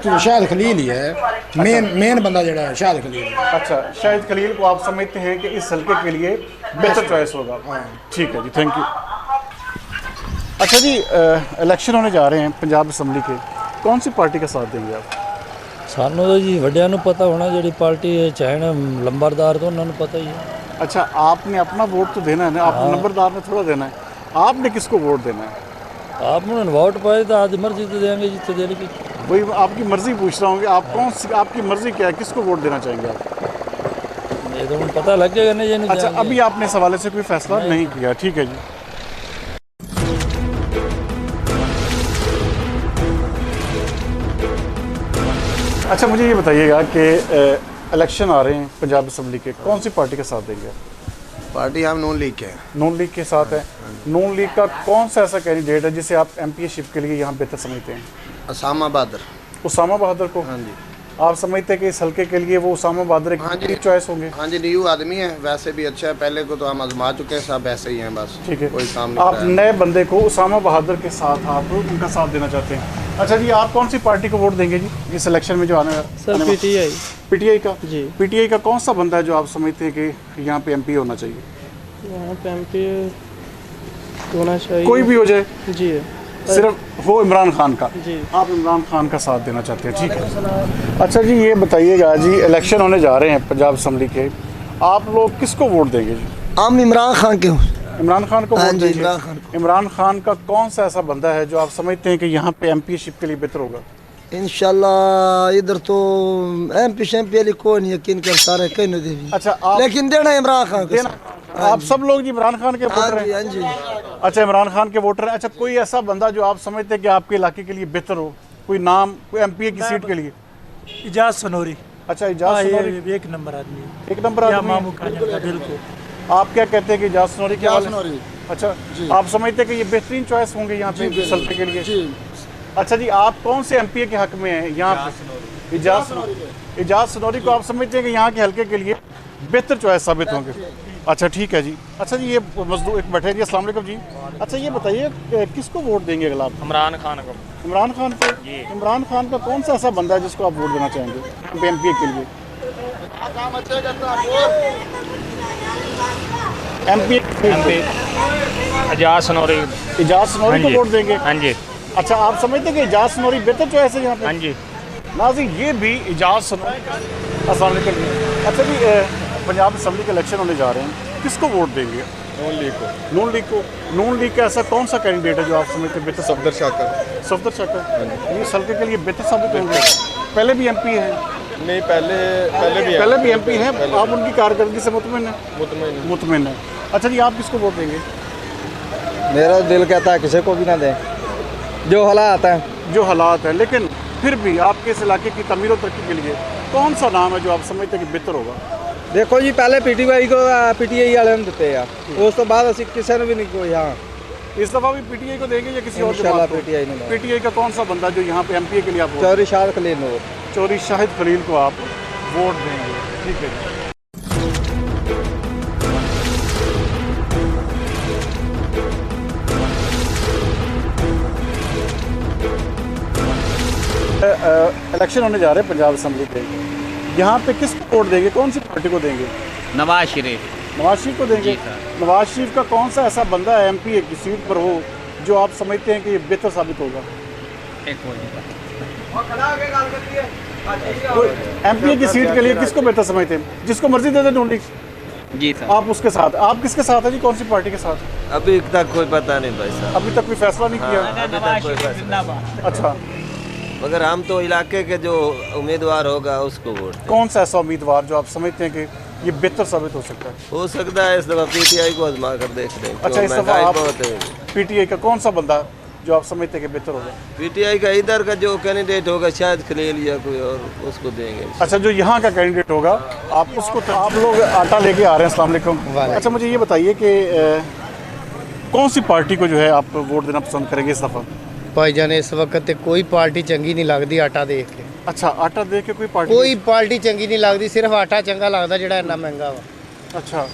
तो शाहिद खलील ही है मेन बंदा जड़ा है, शाहिद खलील। अच्छा, शाहिद खलील को आप समझते हैं कि इस हल्के के लिए बेहतर चॉइस होगा? ठीक है जी, थैंक यू। अच्छा जी, इलेक्शन होने जा रहे हैं पंजाब असम्बली के, कौन सी पार्टी का साथ देंगे आप? सानू तो जी वड्डियां नूं पता होना जिहड़ी पार्टी चाहन लंबरदार तो उन्होंने पता ही है। अच्छा, आपने अपना वोट तो देना है ना, आप नंबरदार ने थोड़ा देना है। आपने किसको वोट देना है? आप उन्होंने वोट पाए तो आज मर्जी तो देंगे जितने देने की। वही आपकी मर्जी पूछ रहा हूँ कि आप कौन सी, आपकी मर्जी क्या है, किसको वोट देना चाहेंगे आप? ये तो उन्हें पता लग जाएगा नहीं जाने। अच्छा, अभी आपने इस हवाले से कोई फैसला नहीं किया। ठीक है जी। अच्छा, मुझे ये बताइएगा कि इलेक्शन आ रहे हैं पंजाब असम्बली के, कौन सी पार्टी का साथ देंगे? पार्टी हम नून लीग के हैं। नून लीग के साथ है। नून लीग का कौन सा ऐसा कैंडिडेट है जिसे आप एमपीशिप के लिए यहाँ बेहतर समझते हैं? उसामा बहादुर। उसामा बहादुर को? हाँ जी। आप समझते हैं कि इस हल्के के लिए वो उसामा बहादुर एक चॉइस होंगे? हाँ जी, न्यू आदमी है, वैसे भी अच्छा है, पहले को तो हम आजमा चुके हैं, सब ऐसे ही हैं बस। ठीक है, कोई काम नहीं। आप नए बंदे को उसामा बहादुर के साथ आप उनका साथ देना चाहते हैं। अच्छा जी, आप कौन सी पार्टी को वोट देंगे जी इस इलेक्शन में जो आने वाला? Sir PTI. पीटीआई का जी। पीटीआई का कौन सा बंदा है जो आप समझते हैं कि यहाँ पे एमपी होना चाहिए? यहाँ पे एमपी होना चाहिए, कोई भी हो जाए जी, सिर्फ वो इमरान खान का जी। आप इमरान खान का साथ देना चाहते हैं। ठीक है। अच्छा जी, ये बताइएगा जी, इलेक्शन होने जा रहे हैं पंजाब असम्बली के, आप लोग किसको वोट देंगे जी? हम इमरान खान के इमरान खान को हाँ वोट जी, देंगे? इमरान खान इमरान खान का कौन सा ऐसा बंदा है जो आप समझते हैं कि यहाँ पे एमपीशिप के लिए बेहतर होगा? इंशाल्लाह इधर तो एमपी शैम्पी कोई नहीं यकीन कर सारे कहीं नहीं देवी। अच्छा आप लेकिन देना इमरान खान को देना, आप सब लोग जी इमरान खान के वोटर हैं? हाँ जी। अच्छा इमरान खान के वोटर हैं। अच्छा कोई ऐसा बंदा जो आप समझते हैं कि आपके इलाके के लिए बेहतर हो, कोई नाम, कोई एमपी की सीट के लिए? इजाज सनोरी। अच्छा इजाज सनोरी एक नंबर आदमी है। एक नंबर आदमी है? मामू काजन का बिल्कुल। आप क्या कहते हैं कि इजाज सनोरी के इजाज हवाले? सनोरी। अच्छा आप समझते हैं कि ये बेहतरीन चॉइस होंगे यहाँ पे सल्फे के लिए? अच्छा जी आप कौन से एमपी के हक में हैं यहाँ पे? इजाज सनोरी को आप समझते हैं कि यहाँ के हल्के के लिए बेहतर चॉइस साबित होंगे? अच्छा ठीक है जी। अच्छा जी ये मजदूर एक बैठे जी, अस्सलाम वालेकुम जी। अच्छा ये बताइए किसको वोट देंगे अगला आप? इमरान खान को। इमरान खान को? इमरान खान का कौन सा ऐसा बंदा है जिसको आप वोट देना चाहेंगे एमपी के लिए? एमपी इजाज सनोरी। इजाज सनोरी को वोट देंगे? हाँ जी। अच्छा आप समझते हैं कि इजाज सनोरी बेहतर चॉइस है यहाँ पे? हाँ जी। नाज़रीन ये भी इजाज सनोरी। अस्सलाम वालेकुम। अच्छा जी पंजाब असम्बली के इलेक्शन होने जा रहे हैं, किसको वोट देंगे? नून लीग को। नून लीग को? नून लीग का ऐसा कौन सा कैंडिडेट है जो आप समझते हैं बेहतर? सफदर शाकर। सफदर शाकर ये सल्फे के लिए बेहतर साबित होंगे? पहले भी एमपी हैं? नहीं पहले भी एमपी हैं। आप उनकी कारकर्दगी से मुतमिन हैं? मुतमिन है। अच्छा जी आप किसको वोट देंगे? मेरा दिल कहता है किसी को भी ना दें, जो हालात हैं। जो हालात हैं, लेकिन फिर भी आपके इस इलाके की तमीर और तरक्की के लिए कौन सा नाम है जो आप समझते हैं कि बेहतर होगा? देखो जी पहले पीटीआई वाले ने दिते हैं, उस तो बाद असी किसी ने भी नहीं कोई। हाँ इस दफ़ा भी पीटीआई को देंगे या किसी और इंशाल्लाह को? पीटीआई ने। पीटीआई का कौन सा बंदा जो यहाँ पे एमपी के लिए आप चौधरी शाहिद खलील नूर। चौधरी शाहिद खलील को आप वोट देंगे? ठीक है जी। इलेक्शन होने जा रहे हैं पंजाब असम्बली के, यहाँ पे किसको वोट देंगे, कौन सी पार्टी को देंगे? नवाज शरीफ। नवाज शरीफ को देंगे? नवाज शरीफ का कौन सा ऐसा बंदा है एमपी की सीट पर हो जो आप समझते हैं कि ये बेहतर साबित होगा? एमपी की सीट के लिए किसको बेहतर समझते हैं? जिसको मर्जी दे दे नून लीग? जी सर। आप उसके साथ? आप किसके साथ है जी, कौन सी पार्टी के साथ? अभी तक कोई पता नहीं भाई साहब। अभी तक कोई फैसला नहीं किया? अभी तक कोई फैसला। अच्छा मगर हम तो इलाके के जो उम्मीदवार होगा उसको वोट दें। कौन सा ऐसा उम्मीदवार जो आप समझते हैं कि ये बेहतर साबित हो सकता है? हो सकता है इस दफा पीटीआई को आजमा कर देख लें। अच्छा इस दफा आप पीटीआई का कौन सा बंदा जो आप समझते हैं कि बेहतर होगा? पीटीआई का इधर का जो कैंडिडेट होगा शायद खलील या कोई और, उसको देंगे। अच्छा जो यहाँ का कैंडिडेट होगा आप उसको? आप लोग आटा लेके आ रहे हैं, अस्सलाम वालेकुम। अच्छा मुझे ये बताइए कि कौन सी पार्टी को जो है आप वोट देना पसंद करेंगे इस दफ़ा? भाईजान इस वक्त कोई पार्टी चंगी नहीं लगती आटा देख के। अच्छा आटा देख के कोई पार्टी चंगी नहीं लगती, सिर्फ आटा चंगा लगता जो इन्ना महंगा वा। अच्छा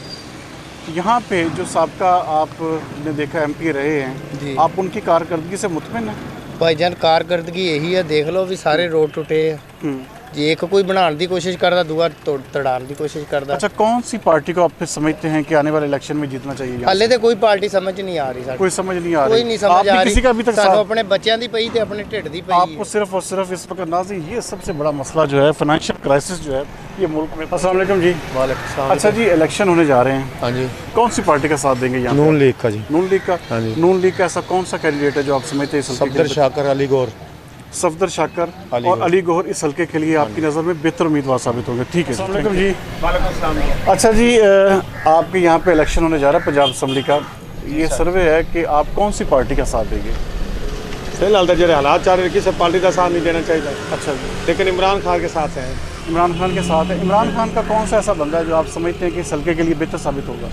यहाँ पे जो साबका आपने देखा एमपी रहे हैं, आप उनकी कारकर्दगी से मुतमिन हैं? भाईजान कारकर्दगी यही है, देख लो भी सारे रोड टुटे हैं। जी एक कोई बनाने की कोशिश करता, दूआ तड़ाने की कोशिश करता। अच्छा कौन सी पार्टी को आप फिर समझते हैं कि आने वाले इलेक्शन में जीतना चाहिए? हाले तो कोई पार्टी समझ नहीं आ रही। कोई समझ नहीं आ रही? कोई नहीं समझ आ रही। किसी का अभी तक सानू अपने बच्चों की पई ते अपने ढिड दी पई। आपको सिर्फ और सिर्फ इस वक्त नाज़रीन ये सबसे बड़ा मसला जो है फाइनेंशियल क्राइसिस जो है ये मुल्क में। अस्सलाम वालेकुम जी। वालेकुम। अच्छा जी इलेक्शन होने जा रहे हैं, हाँ जी। कौन सी पार्टी का साथ देंगे यहाँ? नून लीग का जी। नून लीग का? हाँ जी। नून लीग का ऐसा कौन सा कैंडिडेट है जो आप समझते हैं? सफदर शाकर अली गौर। सफदर शाकर और अली गौहर इस हल्के के लिए आपकी नज़र में बेहतर उम्मीदवार साबित होंगे? ठीक है जी। अच्छा जी आपके यहाँ पे इलेक्शन होने जा रहा है पंजाब असम्बली का, ये सर्वे है कि आप कौन सी पार्टी का साथ देंगे? फिलहाल तो जो हालात चाह रहे किसी पार्टी का साथ नहीं देना चाहिए। अच्छा जी। लेकिन इमरान खान के साथ है। इमरान खान के साथ है। इमरान खान का कौन सा ऐसा बंदा है जो आप समझते हैं कि इस हल्के के लिए बेहतर साबित होगा?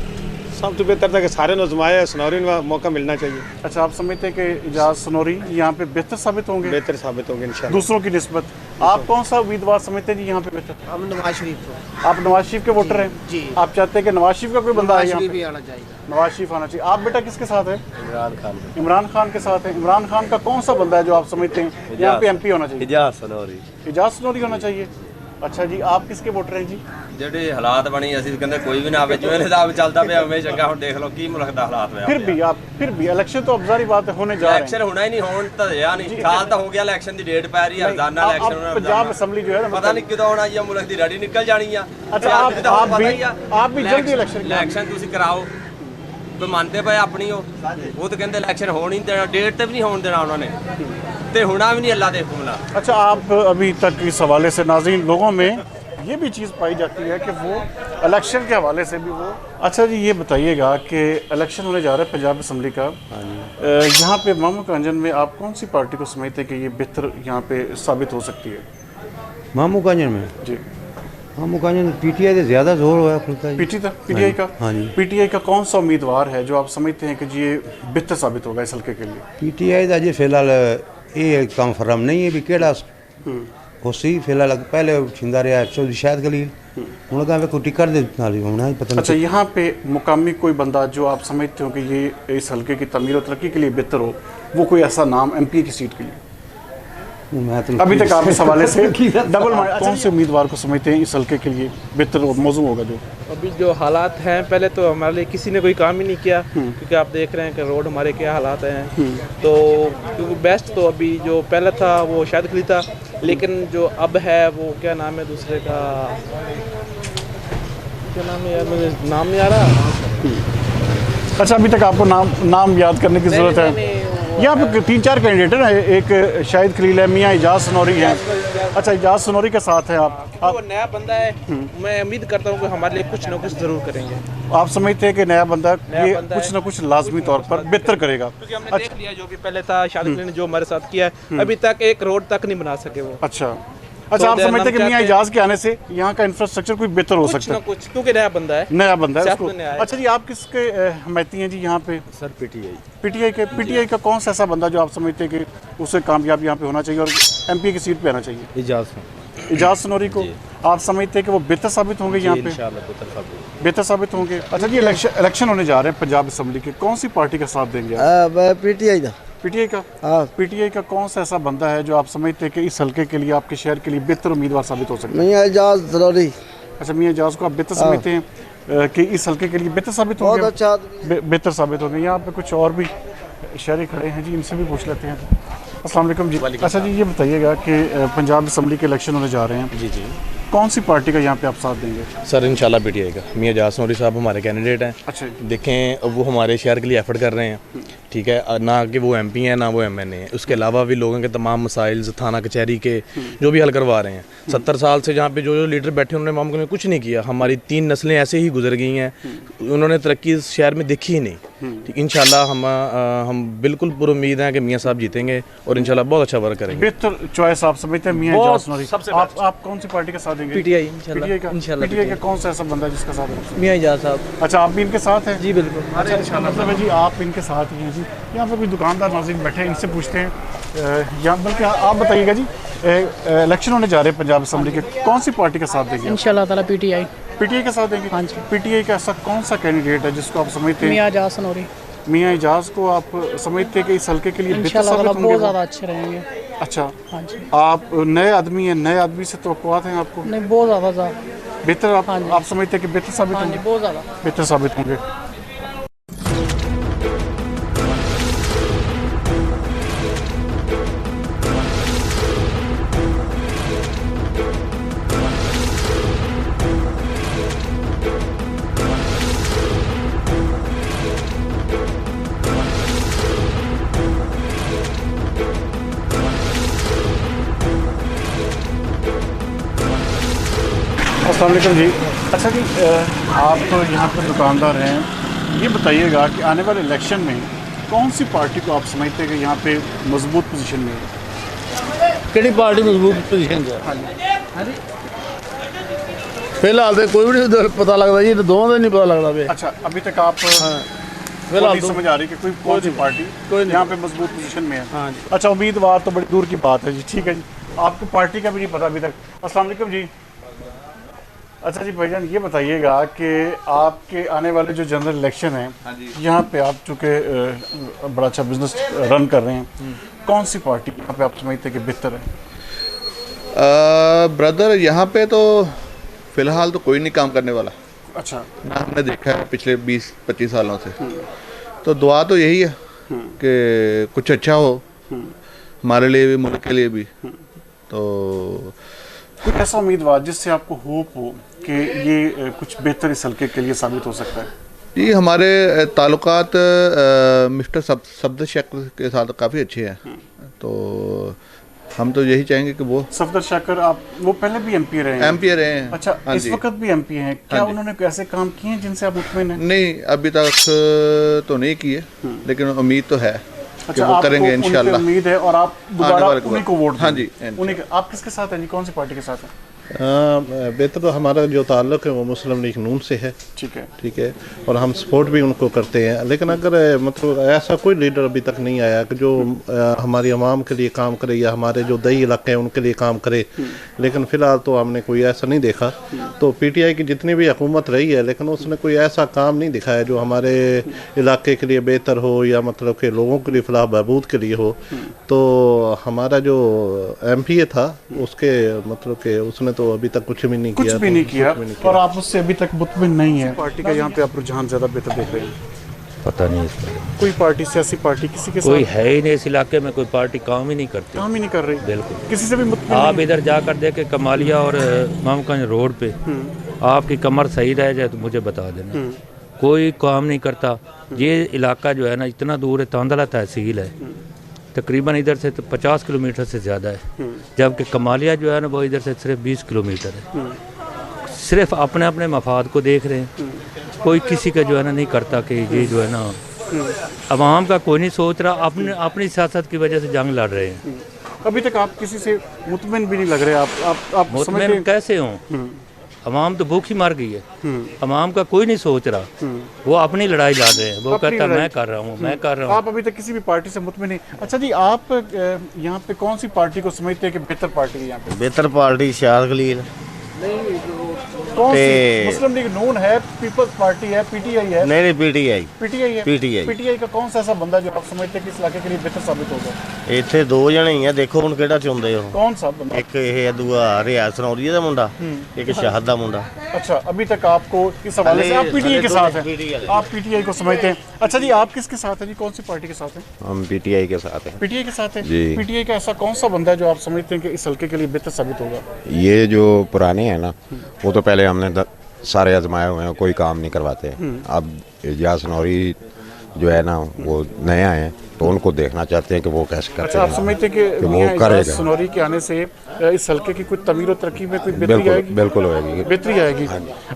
सब तो बेहतर था कि सारे नजमाए सनौरी में मौका मिलना चाहिए। अच्छा आप समझते हैं कि इजाज सनौरी यहाँ पे बेहतर साबित होंगे? बेहतर साबित होंगे इंशाल्लाह दूसरों की निस्बत। आप कौन सा उम्मीदवार समझते हैं जी यहाँ पे बेहतर? हम नवाज शरीफ को। आप नवाज शरीफ के वोटर हैं जी। आप चाहते हैं कि नवाज शरीफ का कोई बंदा है यहाँ पे? आना चाहिए। नवाज शरीफ आना चाहिए। आप बेटा किसके साथ है? इमरान खान। इमरान खान के साथ है। इमरान खान का कौन सा बंदा है जो आप समझते हैं यहाँ पे एमपी होना चाहिए? इजाज सनोरी। इजाज सनोरी होना चाहिए। अच्छा जी आप किसके वोटर हैं जी? ਜਿਹੜੇ ਹਾਲਾਤ ਬਣੀ ਅਸੀਂ ਕਹਿੰਦੇ ਕੋਈ ਵੀ ਨਾ ਆਵੇ ਜਿਵੇਂ ਹਿਸਾਬ ਚੱਲਦਾ ਪਿਆ ਉਵੇਂ ਚੰਗਾ ਹੁਣ ਦੇਖ ਲਓ ਕੀ ਮੁਲਕ ਦਾ ਹਾਲਾਤ ਹੋਇਆ फिर भी इलेक्शन तो अब जारी बात है होने जा रहे हैं। ਇਲੈਕਸ਼ਨ ਹੋਣਾ ਹੀ ਨਹੀਂ ਹੋਣ ਤਾਂ ਰਿਹਾ ਨਹੀਂ ਸਾਲ ਤਾਂ ਹੋ ਗਿਆ ਇਲੈਕਸ਼ਨ ਦੀ ਡੇਟ ਪੈ ਰਹੀ ਹੈ ਰੋਜ਼ਾਨਾ ਇਲੈਕਸ਼ਨ ਹੋਣਾ पंजाब असम्बली जो है ना ਪਤਾ ਨਹੀਂ ਕਦੋਂ ਆਉਣਾ ਜੀ ਮੁਲਕ ਦੀ ਰੈਡੀ ਨਿਕਲ ਜਾਣੀ ਆ अच्छा आप भी जल्दी इलेक्शन ਇਲੈਕਸ਼ਨ ਤੁਸੀਂ ਕਰਾਓ कोई मानते पे अपनी वो तो कहते इलेक्शन हो नहीं देना, डेट पे भी नहीं होने देना उन्होंने, तो होना भी नहीं अल्लाह दे हुक्म नाल। अच्छा, आप अभी तक इस हवाले से नाज़रीन लोगों में ये भी चीज़ पाई जाती है कि वो इलेक्शन के हवाले से भी वो। अच्छा जी, ये बताइएगा कि इलेक्शन होने जा रहा है पंजाब असम्बली का, यहाँ पे मामू कांजन में आप कौन सी पार्टी को समझते हैं कि ये बेहतर यहाँ पे साबित हो सकती है? मामू कांजन में जी, मामू कांजन पीटीआई से ज़्यादा जोर हुआ खुलता है। पीटीआई का? हाँ जी। पीटीआई का कौन सा उम्मीदवार है जो आप समझते हैं कि जी ये बेहतर साबित होगा इस हल्के के लिए? पीटीआई का जी फिलहाल ये कंफर्म नहीं है भी केड़ा उसी फिलहाल पहले छिंदा रहा चौधरी शायद खलील उन्होंने कहा कोई टिकट दे होना ही पता नहीं। अच्छा, यहाँ पे मुकामी कोई बंदा जो आप समझते हो कि ये इस हल्के की तमीर और तरक्की के लिए बेहतर हो, वो कोई ऐसा नाम एमपी की सीट के लिए? मैं तो अभी तक आप इस हवाले से डबल कौन से उम्मीदवार को समझते हैं इस हल्के के लिए बेहतर और मौजूद होगा? जो अभी जो हालात हैं, पहले तो हमारे लिए किसी ने कोई काम ही नहीं किया, क्योंकि आप देख रहे हैं कि रोड हमारे क्या हालात हैं। तो क्योंकि बेस्ट तो अभी जो पहले था वो शायद खली था, लेकिन जो अब है वो क्या नाम है दूसरे का, क्या नाम है यार, मुझे नाम नहीं आ रहा। अच्छा, अभी तक आपको नाम याद करने की ज़रूरत है? यहाँ पे 3-4 कैंडिडेट हैं, एक शाहिद खलील है, मियाँ इजाज़ सनौरी हैं। अच्छा, इजाज़ सनौरी के साथ हैं आप? वो नया बंदा है, मैं उम्मीद करता हूँ कि हमारे लिए कुछ ना कुछ ज़रूर करेंगे। आप समझते हैं कि नया बंदा ये कुछ ना कुछ लाजमी तौर पर बेहतर करेगा? क्योंकि हमने देख लिया जो भी पहले था, शाहिद खलील ने जो हमारे साथ किया है, अभी तक एक रोड तक नहीं बना सके वो। अच्छा, आप समझते हैं कि मियाँ इजाज़ के आने से यहाँ का इंफ्रास्ट्रक्चर कोई बेहतर हो सकता है? कुछ क्योंकि नया बंदा है उसको। अच्छा जी, आप किसके हमायती हैं जी यहाँ पे? सर पीटीआई का कौन सा ऐसा बंदा जो आप समझते हैं कि उसे कामयाब यहाँ पे होना चाहिए और एमपी की सीट पे आना चाहिए? इजाज़ सनौरी को आप समझते हैं कि वो बेहतर साबित होंगे यहाँ पे? बेहतर साबित होंगे। अच्छा जी, इलेक्शन होने जा रहे हैं पंजाब असम्बली के, कौन सी पार्टी का साथ देंगे? पीटीआई का? पीटीआई का कौन सा ऐसा बंदा है जो आप समझते हैं कि इस हल्के के लिए, आपके शहर के लिए बेहतर उम्मीदवार साबित हो सकता है? मियाँ इजाज़ सनौरी। अच्छा, मियाँ इजाज़ को आप बेहतर समझते हैं कि इस हल्के के लिए बेहतर साबित होंगे? बहुत अच्छा बेहतर साबित होंगे। यहाँ पे कुछ और भी शहरी खड़े हैं जी, इनसे भी पूछ लेते हैं। अस्सलाम वालेकुम जी। अच्छा जी, ये बताइएगा कि पंजाब असम्बली के इलेक्शन होने जा रहे हैं जी, कौन सी पार्टी का यहाँ पे आप साथ देंगे? सर इंशाल्लाह पीटीआई का। मियाँ इजाज़ सनौरी साहब हमारे कैंडिडेट हैं। अच्छा, देखें वो हमारे शहर के लिए एफर्ट कर रहे हैं, ठीक है, ना कि वो एमपी हैं ना वो एमएनए हैं। उसके अलावा भी लोगों के तमाम मसाइल थाना कचहरी के जो भी हल करवा रहे हैं। 70 साल से जहाँ पे जो लीडर बैठे उन्होंने मामले में कुछ नहीं किया। हमारी 3 नस्लें ऐसे ही गुजर गई हैं, उन्होंने तरक्की इस शहर में देखी ही नहीं। ठीक, इंशाल्लाह हम बिल्कुल पूरी उम्मीद है कि मियाँ साहब जीतेंगे और इंशाल्लाह बहुत अच्छा वर्क करेंगे। बेहतर चॉइस आप समझते हैं मियाँ इजाज़ सनौरी? आप कौन सी पार्टी का साथ देंगे? पीटीआई का कौन सा ऐसा बंदा जिसका साथ? मियाँ इजाज़ साहब। अच्छा, आप भी इनके साथ हैं? जी बिल्कुल। अच्छा, मतलब है जी आप इनके साथ ही हैं जी। यहाँ पर कोई दुकानदार नाज़रीन बैठे हैं, इनसे पूछते हैं। यहाँ बल्कि आप बताइएगा जी, इलेक्शन होने जा रहे हैं पंजाब असम्बली के, कौन सी पार्टी का साथ देंगे? इंशाल्लाह ताला पीटीआई का साथ देंगे? हाँ जी। पीटीआई का ऐसा कौन सा कैंडिडेट है जिसको आप समझते हैं? मियाँ इजाज़ सनौरी। मियाँ इजाज़ को आप समझते हैं कि इस हल्के के लिए इंशाल्लाह ताला बहुत ज़्यादा अच्छे रहेंगे? अच्छा, हाँ जी। आप नए आदमी हैं, नए आदमी से तवक्कुआत हैं आपको? नहीं, बहुत ज़्यादा बेहतर। आप समझते हैं कि बेहतर साबित होंगे? बहुत ज़्यादा बेहतर साबित होंगे। अस्सलाम वालेकुम जी। अच्छा जी, आप तो यहाँ पर दुकानदार हैं, ये बताइएगा कि आने वाले इलेक्शन में कौन सी पार्टी को आप समझते हैं कि यहाँ पे मजबूत पोजीशन में है? किहड़ी पार्टी मजबूत पोजीशन है? हाँ जी। फिलहाल तो कोई भी नहीं पता लगता जी, दोनों का नहीं पता लगता। अच्छा, अभी तक आप फिलहाल समझ आ रही है कि कौन सी पार्टी यहाँ पे मजबूत पोजीशन में है? हाँ जी। अच्छा, उम्मीदवार तो बड़ी दूर की बात है जी। ठीक है जी, आपको पार्टी का भी नहीं पता अभी तक। अस्सलाम वालेकुम जी। अच्छा जी भाईजान, ये बताइएगा कि आपके आने वाले जो जनरल इलेक्शन है, यहाँ पे आप चूँकि बड़ा अच्छा बिजनेस रन कर रहे हैं, कौन सी पार्टी यहाँ पे आप समझते हैं कि बेहतर है? ब्रदर, यहाँ पे तो फिलहाल तो कोई नहीं काम करने वाला। अच्छा। ना हमने देखा है पिछले 20-25 सालों से। तो दुआ तो यही है कि कुछ अच्छा हो हमारे लिए भी, मुल्क के लिए भी। तो कोई ऐसा उम्मीदवार जिससे आपको होप हो कि ये कुछ बेहतर इस हल्के के लिए साबित हो सकता है? जी हमारे ताल्लुकात मिस्टर सफदर शेख के साथ काफ़ी अच्छे हैं, तो हम तो यही चाहेंगे कि वो सफदर शाकर, आप वो पहले भी एमपी रहे हैं? एमपी रहे हैं। अच्छा, हाँ इस जी। वक्त भी एमपी हैं क्या? उन्होंने ऐसे काम किए हैं जिनसे आप मुतमिन हैं? नहीं, अभी तक तो नहीं किए, लेकिन उम्मीद तो है कि अच्छा, वो करेंगे आपको इंशाल्लाह। उम्मीद है और आप दोबारा उन्हीं को वोट हाँ देंगे? जी। उन्हीं आप किसके साथ हैं जी? कौन सी पार्टी के साथ हैं? बेहतर तो हमारा जो ताल्लुक़ है वो मुस्लिम लीग नून से है। ठीक है, और हम सपोर्ट भी उनको करते हैं, लेकिन अगर मतलब ऐसा कोई लीडर अभी तक नहीं आया कि जो हमारी आवाम के लिए काम करे या हमारे जो दही इलाके हैं उनके लिए काम करे, लेकिन फ़िलहाल तो हमने कोई ऐसा नहीं देखा। तो पीटीआई की जितनी भी हुकूमत रही है, लेकिन उसने कोई ऐसा काम नहीं दिखाया जो हमारे इलाके के लिए बेहतर हो या मतलब कि लोगों के लिए फलाह बहबूद के लिए हो। तो हमारा जो एमपी था उसके मतलब कि उसने तो अभी तक कुछ भी नहीं किया। कुछ भी नहीं किया और आप उससे अभी तक मुतमिन नहीं है। पार्टी का यहाँ पे आप रुझान ज़्यादा बेहतर देख रहे हैं? पता नहीं इस पर कोई पार्टी, सियासी पार्टी किसी के साथ? कोई है ही नहीं इस इलाके में, कोई पार्टी काम ही नहीं करती। काम ही नहीं कर रही? बिल्कुल। किसी से भी मुतमिन आप नहीं? इधर जाकर देखे कमालिया और मामूगंज रोड पे आपकी कमर सही रह जाए तो मुझे बता देना, कोई काम नहीं करता। ये इलाका जो है ना इतना दूर है, तांदला तहसील है, तकरीबन इधर से तो 50 किलोमीटर से ज़्यादा है, जबकि कमालिया जो है ना वो इधर से सिर्फ 20 किलोमीटर है। सिर्फ अपने अपने मफाद को देख रहे हैं, कोई किसी का जो है ना नहीं करता कि ये जो है ना अवाम का कोई नहीं सोच रहा, अपनी सियासत की वजह से जंग लड़ रहे हैं। अभी तक आप किसी से मुतमिन भी नहीं लग रहे। आप मुतमिन कैसे हों? अवाम तो भूखी मर गई है, अवाम का कोई नहीं सोच रहा, वो अपनी लड़ाई लड़ रहे हैं। वो कहता मैं कर रहा हूँ, मैं कर रहा हूँ। आप अभी तक किसी भी पार्टी से मुतमिन नहीं। अच्छा जी, आप यहाँ पे कौन सी पार्टी को समझते हैं कि बेहतर पार्टी है यहाँ पे? बेहतर पार्टी शाद खलील। कौन सी? मुस्लिम लीग नून है, पीपल्स पार्टी है, पीटीआई है? नहीं, पीटीआई। पीटीआई है? पीटीआई का कौन सा ऐसा बंदा जो आप समझते हैं कि इस इलाके के लिए बेहतर साबित होगा? ਇੱਥੇ ਦੋ ਜਣੇ ਹੀ ਆ, ਦੇਖੋ ਹੁਣ ਕਿਹੜਾ ਚੁਣਦੇ ਹੋ। कौन सा बंदा? ਇੱਕ ਇਹ ਆ ਦੂਆ ਰਿਆਜ਼ ਸਨੌਰੀ ਦਾ ਮੁੰਡਾ, ਇੱਕ ਸ਼ਾਹਦ ਦਾ ਮੁੰਡਾ। अच्छा, अभी तक आपको इस हवाले से आप पीटीआई के साथ हैं? आप पीटीआई को समझते हैं। अच्छा जी, आप किसके साथ हैं जी? कौन सी पार्टी के साथ हैं? हम पीटीआई के साथ हैं। पीटीआई के साथ है? जी। पीटीआई का ऐसा कौन सा बंदा है जो आप समझते हैं कि इस हल्के के लिए बेहतर साबित होगा? ये जो पुराने हैं ना, वो तो पहले हमने सारे आजमाए हुए हैं, कोई काम नहीं करवाते। अब इजाज़ नौरी जो है ना वो नया है, तो उनको देखना चाहते हैं कि वो कैसे करते अच्छा, आप समझते हैं कि वो करेगा। सनौरी के आने से इस हल्के की कुछ तमीर और तरक्की में कोई बेहतरी आएगी? बिल्कुल होगी, बेहतरी आएगी।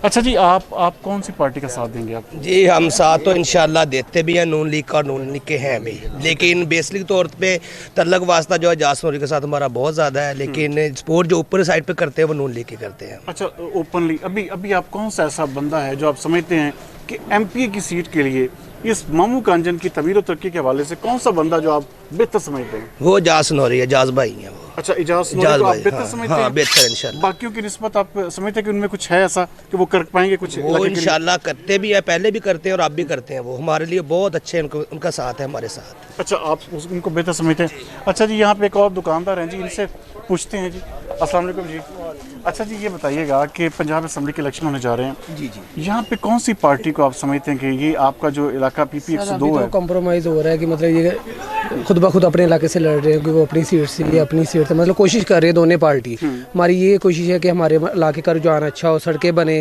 अच्छा जी, आप कौन सी पार्टी का साथ देंगे आप? जी हम साथ तो इंशाल्लाह देते भी हैं, नून लीग का, नून लीग के हैं भी, लेकिन बेसिक तौर पे तल्लक वास्ता जो है इजाज़ सनौरी के साथ हमारा बहुत ज़्यादा है, लेकिन सपोर्ट जो ऊपर साइड पे करते हैं वो नून लीग के करते हैं। अच्छा, ओपनली अभी आप कौन सा ऐसा बंदा है जो आप समझते हैं कि एमपी की सीट के लिए इस मामू कांजन की तमीर और तरक्की के हवाले से कौन सा बंदा जो आप बेहतर समझते हैं? वो इजाज़ सनौरी है, इजाज़ भाई हैं वो। अच्छा, इजाज़ सनौरी को आप बेहतर समझते हैं? हाँ, बेहतर इंशाल्लाह। बाकियों की निस्बत आप समझते हैं कि उनमें कुछ है ऐसा कि वो कर पाएंगे कुछ? वो इंशाल्लाह करते भी है, पहले भी करते हैं और अब भी करते हैं। वो हमारे लिए बहुत अच्छे, उनका साथ है हमारे साथ। अच्छा, आप उनको बेहतर समझते हैं। अच्छा जी, यहाँ पे एक और दुकानदार हैं जी, इनसे पूछते हैं जी। अस्सलाम वालेकुम जी। अच्छा जी, ये बताइएगा कि पंजाब असेंबली के इलेक्शन होने जा रहे हैं जी, यहाँ पे कौन सी पार्टी को आप समझते हैं कि ये आपका जो इलाका पीपी 102 है? कॉम्प्रोमाइज़ हो रहा है कि मतलब ये खुद ब खुद अपने इलाके से लड़ रहे हैं कि वो अपनी सीट से, ये अपनी सीट से, मतलब कोशिश कर रहे हैं दोनों पार्टी। हमारी ये कोशिश है कि हमारे इलाके का रुझान अच्छा हो, सड़कें बने,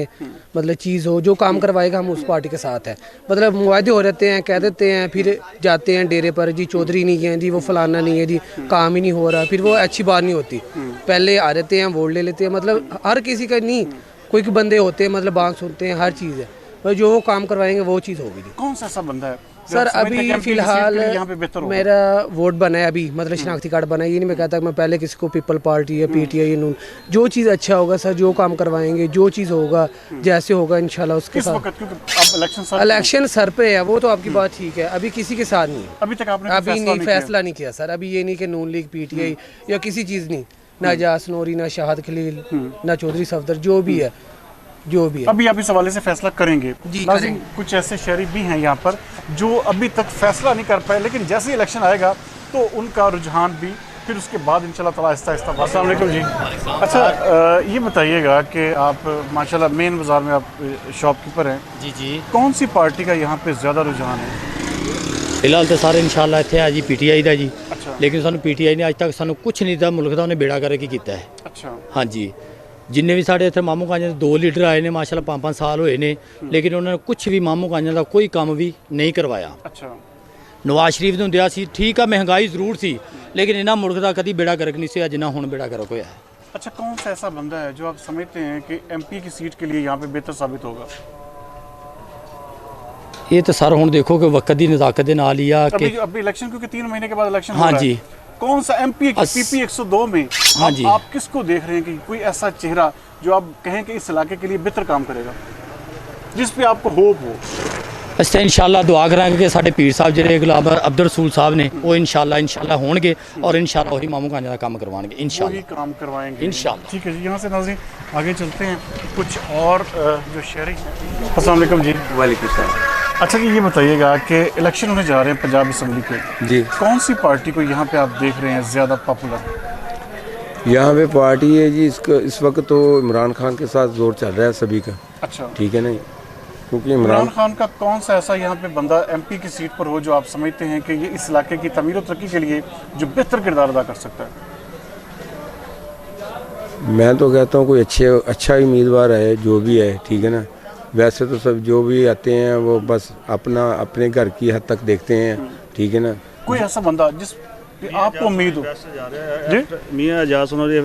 मतलब चीज़ हो, जो काम करवाएगा हम उस पार्टी के साथ हैं। मतलब मुआहदे हो रहते हैं, कह देते हैं, फिर जाते हैं डेरे पर, जी चौधरी नहीं है जी, वो फलाना नहीं है जी, काम ही नहीं हो रहा, फिर वो अच्छी बात नहीं होती। पहले आ रहते हैं, वोट ले लेते हैं, मतलब हर किसी का नहीं, कोई बंदे होते हैं मतलब बात सुनते हैं, हर चीज़ है, जो वो काम करवाएंगे वो चीज़ होगी। कौन सा ऐसा बंदा है सर? अभी फिलहाल मेरा वोट बना है, अभी मतलब शनाख्ती कार्ड बना है। ये नहीं मैं कहता मैं पहले किसी को पीपल पार्टी या पीटीआई नून, जो चीज़ अच्छा होगा सर, जो काम करवाएंगे, जो चीज़ होगा जैसे होगा इंशाल्लाह उसके साथ। इलेक्शन सर पे है वो तो आपकी बात ठीक है, अभी किसी के साथ नहीं। अभी तक आपने अभी नहीं फैसला नहीं किया सर। अभी ये नहीं कि नून लीग पीटीआई या किसी चीज़ नहीं, ना इजाज़ सनौरी, ना शाहद खलील, ना चौधरी सफदर, जो भी है जो भी है। अभी आप इस हवाले से फैसला करेंगे जी? करेंगे। कुछ ऐसे शहरी भी हैं यहाँ पर जो अभी तक फैसला नहीं कर पाए, लेकिन जैसे ही इलेक्शन आएगा तो उनका रुझान भी, फिर उसके बाद इंशाल्लाह ताला आहिस्ता आहिस्ता। अस्सलाम वालेकुम जी। अच्छा, ये बताइएगा कि आप माशाल्लाह मेन बाज़ार में आप शॉपकीपर हैं जी जी, कौन सी पार्टी का यहाँ पे ज़्यादा रुझान है? फिलहाल तो सारे इंशाल्लाह इत्थे है जी पीटीआई का जी। अच्छा। लेकिन सानू पीटीआई ने अज तक सानू कुछ नहीं दिता, मुल्क का उन्हें बेड़ा करके किया है। अच्छा। हाँ जी, जिन्ने भी साढ़े इत्थे मामू कांजा दे 2 लीडर आए ने माशाल्लाह 5-5 साल होए ने, लेकिन उन्होंने कुछ भी मामू कांजा का कोई काम भी नहीं करवाया। अच्छा नवाज शरीफ ने ਹੁੰਦਿਆ ਸੀ ठीक है, महंगाई जरूर सी, लेकिन इन्होंने मुल्क का कभी बेड़ा गर्क नहीं से जिन्ना हुण बेड़ा गर्क होया है। अच्छा, कौन सा ऐसा बंदा है जो आप समझते हैं कि एमपी की सीट के लिए यहाँ पे बेहतर साबित होगा? ये तो सर हुण देखो कि वक्त की नज़ाकत दे नाल ही आ कि अभी इलेक्शन, क्योंकि 3 महीने के बाद इलेक्शन हाँ जी, कौन सा एमपी पीपी 102 में हाँ जी, आप किसको देख रहे हैं कि कोई ऐसा चेहरा जो आप कहें कि इस इलाके के लिए बेहतर काम करेगा, जिस पे आपको होप हो? ਅਸੀਂ इंशाल्लाह दुआ करांगे कि साडे पीर साहब ਜਿਹੜੇ गुलाम अब्दुल रसूल साहब ने वो इंशाल्लाह होंगे और इंशाल्लाह वही मामू कांजा का काम करवाएंगे, इंशाल्लाह वही काम करवाएंगे इंशाल्लाह। ठीक है जी, यहाँ से नाज़रीन आगे चलते हैं। कुछ और जो शहरी हैं। अस्सलाम वालेकुम जी। वालेकुम सलाम। अच्छा जी, ये बताइएगा कि इलेक्शन होने जा रहे हैं पंजाब असम्बली के जी, कौन सी पार्टी को यहाँ पे आप देख रहे हैं ज़्यादा पॉपुलर? यहाँ पे पार्टी है जी, इस वक्त तो इमरान खान के साथ जोर चल रहा है सभी का। अच्छा, ठीक है नहीं, क्योंकि इमरान खान का कौन सा ऐसा यहाँ पे बंदा एमपी की सीट पर हो जो आप समझते हैं कि ये इस इलाके की तमीर और तरक्की के लिए जो बेहतर किरदार अदा कर सकता है? मैं तो कहता हूँ कोई अच्छा उम्मीदवार है जो भी है, ठीक है ना। वैसे तो सब जो भी आते हैं वो बस अपने घर की हद तक देखते हैं, ठीक है ना। कोई ऐसा बंदा जिस आपको उम्मीद हो? जी, मियां एजाज सनोरी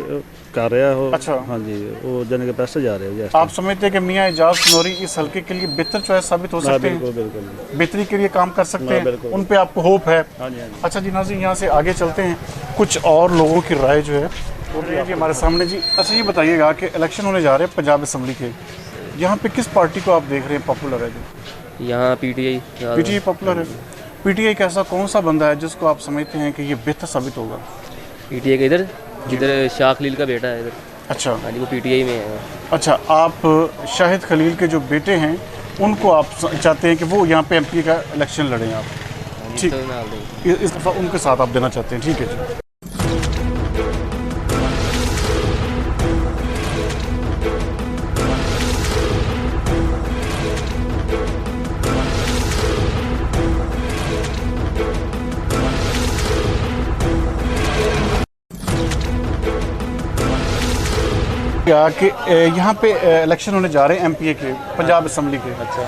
कर रहा हो। अच्छा, हाँ जी, वो जन के बेस्ट जा रहे हो। आप समझते हैं कि मियां एजाज सनोरी इस हल्के के लिए बेहतर चॉइस साबित हो सकते हैं? बिल्कुल, बेहतरी के लिए काम कर सकते हैं, उन पे आपको होप है? अच्छा जी नाज़रीन, यहाँ से आगे चलते हैं। कुछ और लोगों की राय जो है वो भी जी हमारे सामने जी। अच्छा, ये बताइएगा कि इलेक्शन होने जा रहे हैं पंजाब असम्बली के, यहाँ पे किस पार्टी को आप देख रहे हैं पॉपुलर है? जो यहाँ पीटीआई पॉपुलर है। पीटीआई का ऐसा कौन सा बंदा है जिसको आप समझते हैं कि ये बेहतर साबित होगा? पीटीआई का इधर शाह खलील का बेटा है इधर। अच्छा, हाँ जी, वो पीटीआई में है। अच्छा, आप शाहिद खलील के जो बेटे हैं उनको आप चाहते हैं कि वो यहाँ पे एमपी का इलेक्शन लड़ें आप? ठीक, इस दफ़ा उनके साथ आप देना चाहते हैं, ठीक है जी। कि यहाँ पे इलेक्शन होने जा रहे हैं एमपीए के, पंजाब असम्बली के। अच्छा,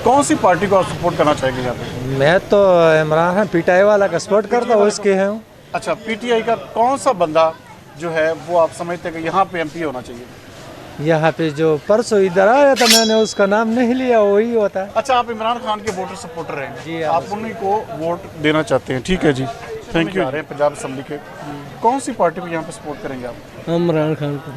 कौन सी पार्टी को आप सपोर्ट करना चाहेंगे यहाँ पे? मैं तो इमरान खान पीटीआई वाला का सपोर्ट करता हूँ, उसके हैं। अच्छा, पीटीआई का कौन सा बंदा जो है वो आप समझते हैं कि यहाँ पे एमपी होना चाहिए? यहाँ पे जो परसों इधर आया था, मैंने उसका नाम नहीं लिया, वही होता है। अच्छा, आप इमरान खान के वोटर सपोर्टर हैं जी, आप उन्हीं को वोट देना चाहते हैं, ठीक है जी, थैंक यू। पंजाब असम्बली के कौन सी पार्टी को यहाँ पे सपोर्ट करेंगे आप? इमरान खान को।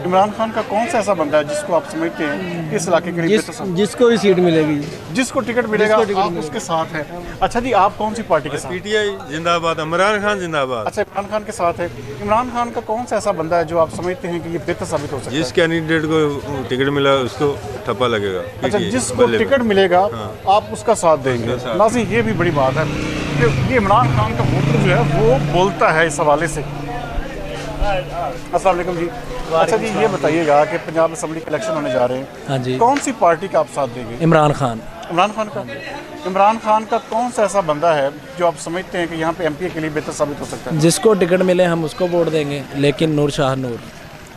इमरान खान का कौन सा ऐसा बंदा है जिसको आप समझते हैं कि इस इलाके के लिए जिसको भी सीट मिलेगी, जिसको टिकट मिलेगा आप उसके साथ हैं? अच्छा जी, आप कौन सी पार्टी के साथ? पीटीआई जिंदाबाद, इमरान खान जिंदाबाद। अच्छा, इमरान खान के साथ है। इमरान खान का कौन सा ऐसा बंदा है जो आप समझते हैं कि ये बेहतर साबित हो सकता है? जिस कैंडिडेट को टिकट मिला उसको ठप्पा लगेगा। अच्छा, जिसको टिकट मिलेगा आप उसका साथ देंगे। नाज़रीन, ये भी बड़ी बात है कि ये इमरान खान का वोटर जो है वो बोलता है इस हवाले से। अस्सलाम वालेकुम जी। अच्छा जी, ये बताइएगा कि पंजाब असम्बली के इलेक्शन होने जा रहे हैं, हाँ जी, कौन सी पार्टी का आप साथ देंगे? इमरान खान। इमरान खान का कौन सा ऐसा बंदा है जो आप समझते हैं कि यहाँ पे एमपी के लिए बेहतर साबित हो सकता है? जिसको टिकट मिले हम उसको वोट देंगे, लेकिन नूर शाह नूर।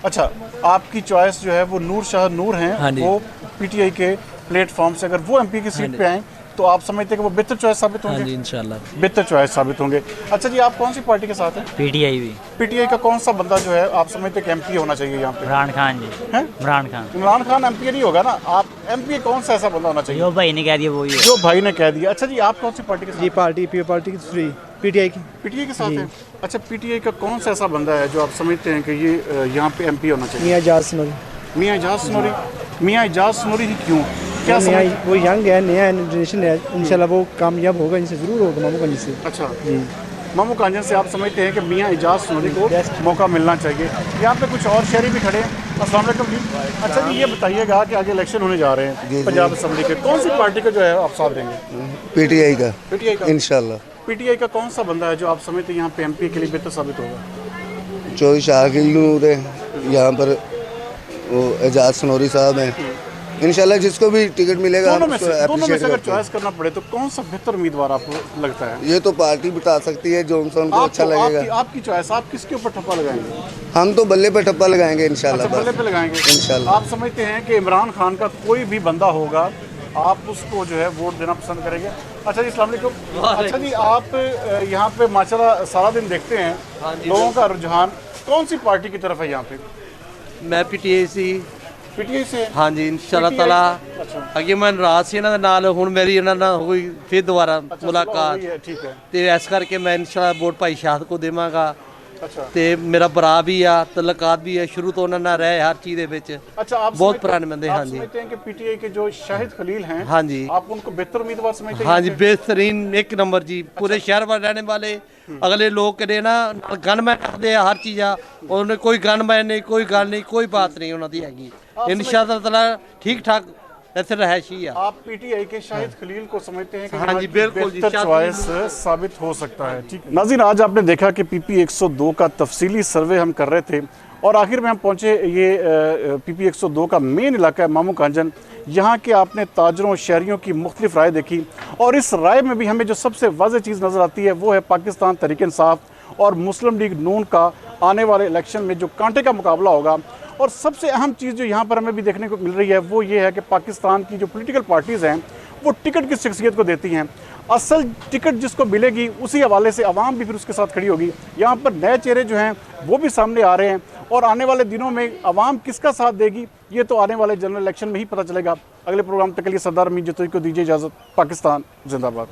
अच्छा, आपकी चॉइस जो है वो नूर शाह नूर हैं, हाँ जी, वो पीटीआई के प्लेटफॉर्म से अगर वो एमपी की सीट पे आए तो आप समझते हैं कि वो बेहतर चॉइस साबित होंगे? हाँ जी, इंशाल्लाह बेहतर चॉइस साबित होंगे। अच्छा जी, आप कौन सी पार्टी के साथ हैं? पीटीआई भी। पीटीआई का कौन सा बंदा जो है आप समझते हैं कि एमपी होना चाहिए यहाँ पे? इमरान खान जी। हैं? इमरान खान एमपी नहीं होगा ना, आप एमपी कौन सा ऐसा बंदा होना चाहिए? जो भाई ने कह दिया वही है। जो भाई ने कह दिया। अच्छा जी, आप कौन सी पार्टी के साथ? जी, पार्टी की दूसरी पीटीआई की। पीटीआई के साथ है। अच्छा, पीटीआई का कौन सा ऐसा बंदा है जो आप समझते हैं कि ये यहाँ पे एमपी होना चाहिए? मियां एजाज सनोरी। मियां एजाज सनोरी ही क्यों? क्या वो यंग है, नया जनरेशन है, इंशाल्लाह वो कामयाब होगा, इनसे ज़रूर होगा मामू कांजन से। अच्छा जी, मामू कांजन से आप समझते हैं कि मियां एजाज सनोरी को मौका मिलना चाहिए। यहाँ पे कुछ और शहरी भी खड़े हैं। अस्सलाम वालेकुम जी। अच्छा जी, ये बताइएगा कि आगे इलेक्शन होने जा रहे हैं पंजाब असम्बली के, कौन सी पार्टी को जो है आप साथ देंगे? पीटीआई का। पीटीआई का इंशाल्लाह। पीटीआई का कौन सा बंदा है जो आप समझते हैं यहाँ पे एमपी के लिए बेहतर साबित होगा? जो शाह खलील नूर है, यहाँ पर वो एजाज सनोरी साहब हैं, इंशाल्लाह जिसको भी टिकट मिलेगा दोनों में उसको से appreciate अगर करते हैं। चॉइस करना पड़े तो कौन सा बेहतर उम्मीदवार आपको लगता है? ये तो पार्टी बता सकती है, जॉनसन को अच्छा लगेगा। आपकी चॉइस, आप किसके ऊपर ठप्पा लगाएंगे? हम तो बल्ले पे ठप्पा लगाएंगे इंशाल्लाह। अच्छा, बल्ले पे लगाएंगे इंशाल्लाह। आप समझते हैं कि इमरान खान का कोई भी बंदा होगा आप उसको जो है वोट देना पसंद करेंगे? अच्छा जी, अस्सलाम वालेकुम। अच्छा जी, आप यहाँ पे माशाल्लाह सारा दिन देखते हैं लोगों का रुझान कौन सी पार्टी की तरफ है यहाँ पे? मैं पीटीआई से हाँ जी इंशाल्लाह ताला अगे मैं नाराज ਸੀ ਇਹਨਾਂ ਦੇ ਨਾਲ ਹੁਣ ਮੇਰੀ ਇਹਨਾਂ ਨਾਲ ਹੋਈ ਫਿਰ ਦੁਬਾਰਾ ਮੁਲਾਕਾਤ ठीक है ਤੇ ਇਸ ਕਰਕੇ ਮੈਂ ਇਨਸ਼ਾਅੱਲਾ ਵੋਟ ਭਾਈ ਸ਼ਾਹਦ ਕੋ ਦੇਵਾਂਗਾ अच्छा ਤੇ ਮੇਰਾ ਭਰਾ ਵੀ ਆ ਤਲਕਾਤ ਵੀ ਹੈ ਸ਼ੁਰੂ ਤੋਂ ਉਹਨਾਂ ਨਾਲ ਰਹੇ ਹਰ ਚੀਜ਼ ਦੇ ਵਿੱਚ अच्छा आप बहुत पुराने बंदे हाँ जी समझते हैं कि पीटीआई के जो शाहिद खलील हैं हाँ जी आप उनको बेहतर उम्मीदवार समझते हैं? हाँ जी बेहतरीन एक नंबर जी पूरे शहर में रहने वाले अगले लोग कहते ना गनमैन करते हैं हर चीज़ उन्होंने कोई गनमैन नहीं कोई गल नहीं कोई बात नहीं उन्होंने हैगी इंशाअल्लाह ताला ठीक ठाक ऐसे रहायशी है। आप पीटीआई के शाहिद खलील को समझते हैं कि हाँ जी बिल्कुल जी चॉइस साबित हो सकता है? ठीक है नाज़रीन, आज आपने देखा कि पीपी 102 का तफसीली सर्वे हम कर रहे थे और आखिर में हम पहुंचे ये पीपी 102 का मेन इलाका है मामू कांजन। यहाँ के आपने ताजरों शहरियों की मुख्तलिफ राय देखी और इस राय में भी हमें जो सबसे वाज़ेह चीज़ नज़र आती है वो है पाकिस्तान तहरीक इंसाफ और मुस्लिम लीग नून का आने वाले इलेक्शन में जो कांटे का मुकाबला होगा। और सबसे अहम चीज़ जो यहाँ पर हमें भी देखने को मिल रही है वो ये है कि पाकिस्तान की जो पॉलिटिकल पार्टीज़ हैं वो टिकट किस शख्सियत को देती हैं। असल टिकट जिसको मिलेगी उसी हवाले से आवाम भी फिर उसके साथ खड़ी होगी। यहाँ पर नए चेहरे जो हैं वो भी सामने आ रहे हैं और आने वाले दिनों में आवाम किसका साथ देगी ये तो आने वाले जनरल इलेक्शन में ही पता चलेगा। अगले प्रोग्राम तक के लिए सरदार अमीन जतोई को दीजिए इजाज़त। पाकिस्तान जिंदाबाद।